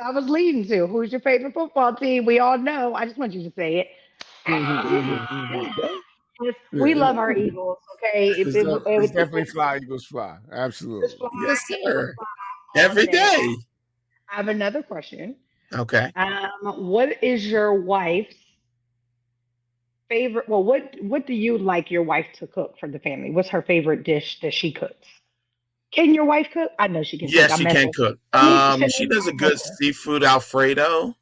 I was leading to. Who's your favorite football team? We all know. I just want you to say it. We love our Eagles. Okay, it's definitely fly. Eagles fly. Absolutely. Yes, sir. Every day. I have another question. Okay. What is your wife's favorite? Well, what do you like your wife to cook for the family? What's her favorite dish that she cooks? Can your wife cook? I know she can. Yes, she can cook. She does a good seafood Alfredo.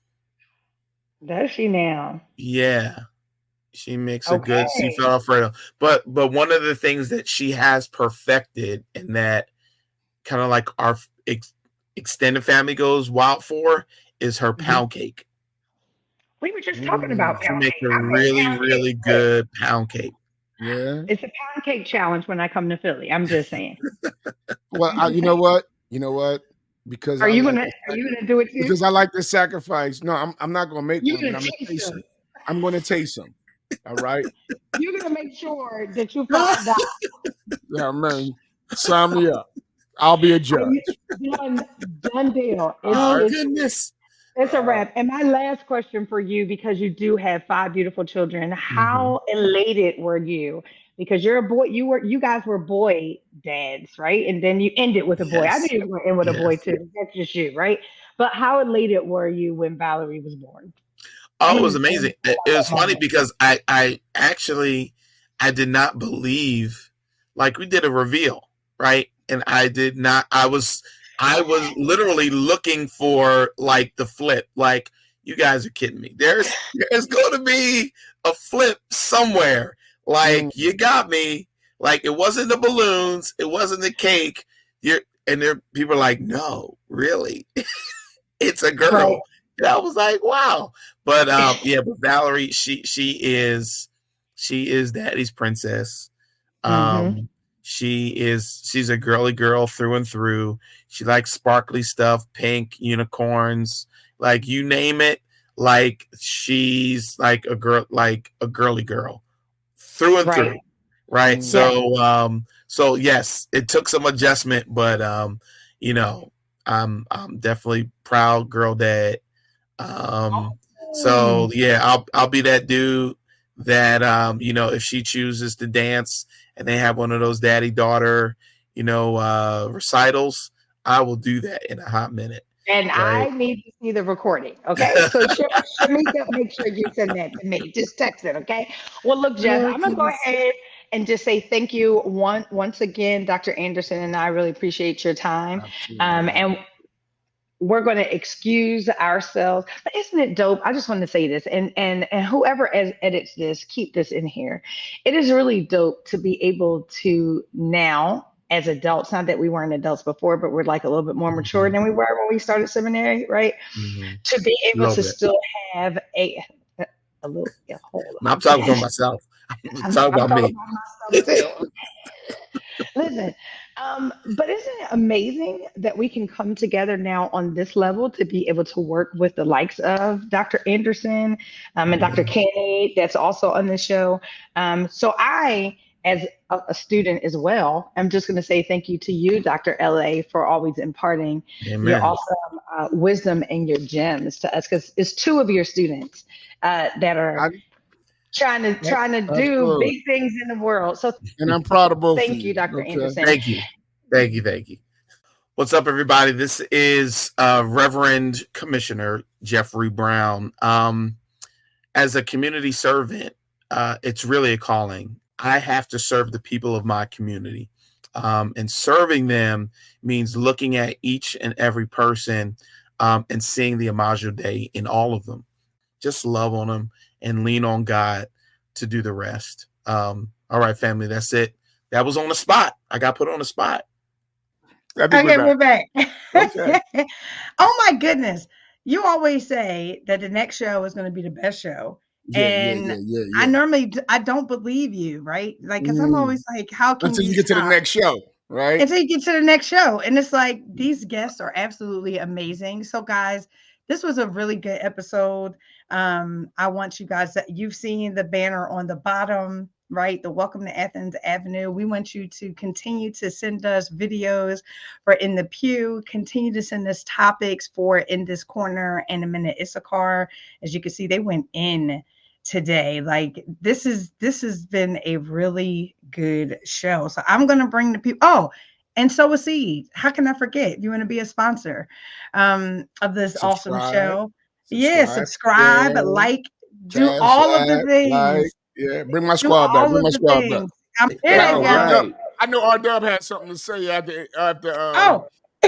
Does she now? Yeah, she makes a good seafood Alfredo. But one of the things that she has perfected, and that kind of like our extended family goes wild for, is her pound cake. We were just talking about pound cake. She makes a really, really good pound cake. Yeah, it's a pound cake challenge when I come to Philly. I'm just saying. Well, you know what? Because are you gonna do it too? Because I like to sacrifice. No, I'm not gonna make one. But I'm gonna taste them. All right. You're gonna make sure that you find out. Yeah, man. Sign me up. I'll be a judge. Done deal. Oh It's goodness. It's a wrap. And my last question for you, because you do have 5 beautiful children, how elated were you? Because you're a boy, you guys were boy dads, right? And then you ended with a boy. I knew Yes. you were going to end with a boy Yes. too. That's just you, right? But how elated were you when Valerie was born? Oh, it was amazing. It was funny because I actually I did not believe, like, we did a reveal, right? And I did not. I was literally looking for like the flip. Like, you guys are kidding me. There's going to be a flip somewhere. Like, you got me. Like, it wasn't the balloons. It wasn't the cake. People are like, no, really, it's a girl. Right. And I was like, wow. But yeah, but Valerie, she's daddy's princess. She's a girly girl through and through. She likes sparkly stuff, pink, unicorns, like you name it. Like, she's like a girly girl through and through. Right. So yes, it took some adjustment, but you know, I'm definitely proud girl dad. So yeah, I'll be that dude that you know, if she chooses to dance and they have one of those daddy daughter, you know, recitals, I will do that in a hot minute. And I need to see the recording. Okay. So Shamika, make sure you send that to me. Just text it. Okay. Well, look, Jeff, I'm gonna go ahead and just say thank you once again, Dr. Anderson, and I really appreciate your time. And we're going to excuse ourselves. But isn't it dope? I just want to say this, and whoever edits this, keep this in here. It is really dope to be able to now, as adults, not that we weren't adults before, but we're like a little bit more mature than we were when we started seminary, right? To be able to still have a little. Yeah, hold on. I'm talking for myself. I'm talking about me. Listen, but isn't it amazing that we can come together now on this level to be able to work with the likes of Dr. Anderson and Dr. Kennedy, that's also on the show. So I, as a student as well, I'm just going to say thank you to you, Dr. LA, for always imparting your awesome wisdom and your gems to us, because it's 2 of your students that are trying to do big things in the world. So, and I'm proud of both. Thank you, Dr. Anderson. Thank you. What's up, everybody? This is Reverend Commissioner Jeffrey Browne. As a community servant, it's really a calling. I have to serve the people of my community, and serving them means looking at each and every person and seeing the Imago Dei in all of them. Just love on them and lean on God to do the rest. All right, family, that's it. That was on the spot. I got put on the spot. Okay, we're back. Okay. Oh my goodness. You always say that the next show is going to be the best show. Yeah. I don't believe you, right? Like, because I'm always like, how can until you get to the next show, right? Until you get to the next show. And it's like, these guests are absolutely amazing. So guys, this was a really good episode. I want you guys that you've seen the banner on the bottom, right? The Welcome to Athens Avenue. We want you to continue to send us videos for In the Pew, continue to send us topics for In This Corner and a Minute Issachar. As you can see, they went in today. Like, this has been a really good show. So I'm going to bring the people. Oh, and sow a seed. How can I forget? You want to be a sponsor of this awesome show? Subscribe, like, do all of the things. Bring my squad back. Bring my squad back. I'm in it, guys. I know RDub had something to say after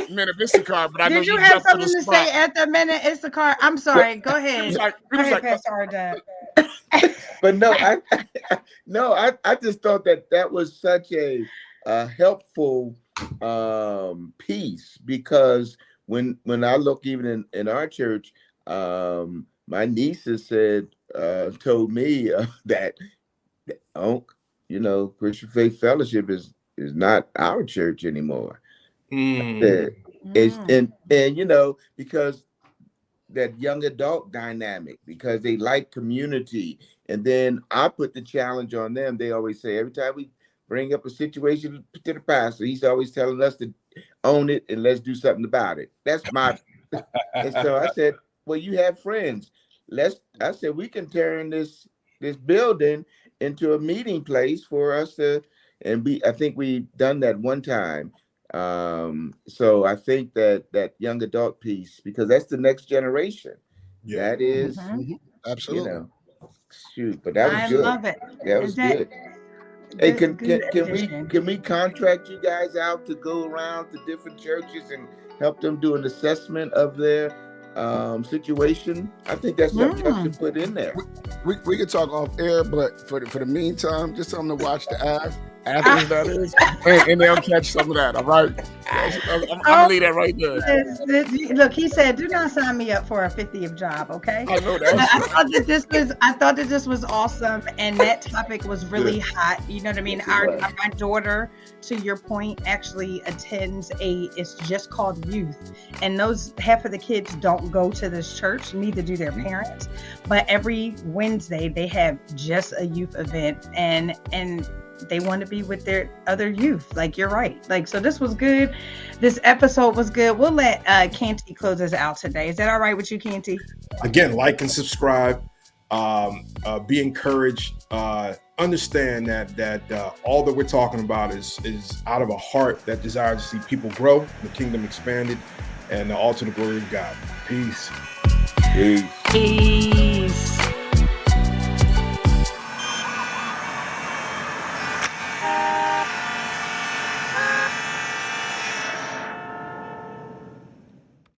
Minute Issachar, but I know did you have something to say at the Minute Issachar? I'm sorry. Go ahead. Go ahead, Pastor RDub. But no, I just thought that was such a helpful piece, because when I look even in our church, my nieces told me that Christian Faith Fellowship is not our church anymore. And because that young adult dynamic because they like community. And then I put the challenge on them. They always say every time we bring up a situation to the pastor, he's always telling us to own it and let's do something about it. That's my. And so I said, well, you have friends. I said we can turn this building into a meeting place for us to, and I think we've done that one time. So I think that young adult piece, because that's the next generation. Yeah. That is, Absolutely. you know, shoot, but that was I good. love it. That was Is that good. Hey, good can addition? we contract you guys out to go around to different churches and help them do an assessment of their situation? I think that's something y'all should put in there. We could talk off air, but for the meantime, just tell them to watch the Athens, that is, and they'll catch some of that. All right, I'm gonna leave that right there. Look, he said, "Do not sign me up for a 50th job." Okay. I know that. I thought that this was awesome, and that topic was really hot. You know what I mean? My daughter, to your point, actually attends it's just called youth, and those half of the kids don't go to this church, neither do their parents. But every Wednesday they have just a youth event, and they want to be with their other youth. Like, you're right. Like, so this was good. This episode was good. We'll let Canty close us out today. Is that all right with you, Canty? Again, like and subscribe. Be encouraged. Understand that all that we're talking about is out of a heart that desires to see people grow, the kingdom expanded, and all to the glory of God. Peace. Peace. Peace.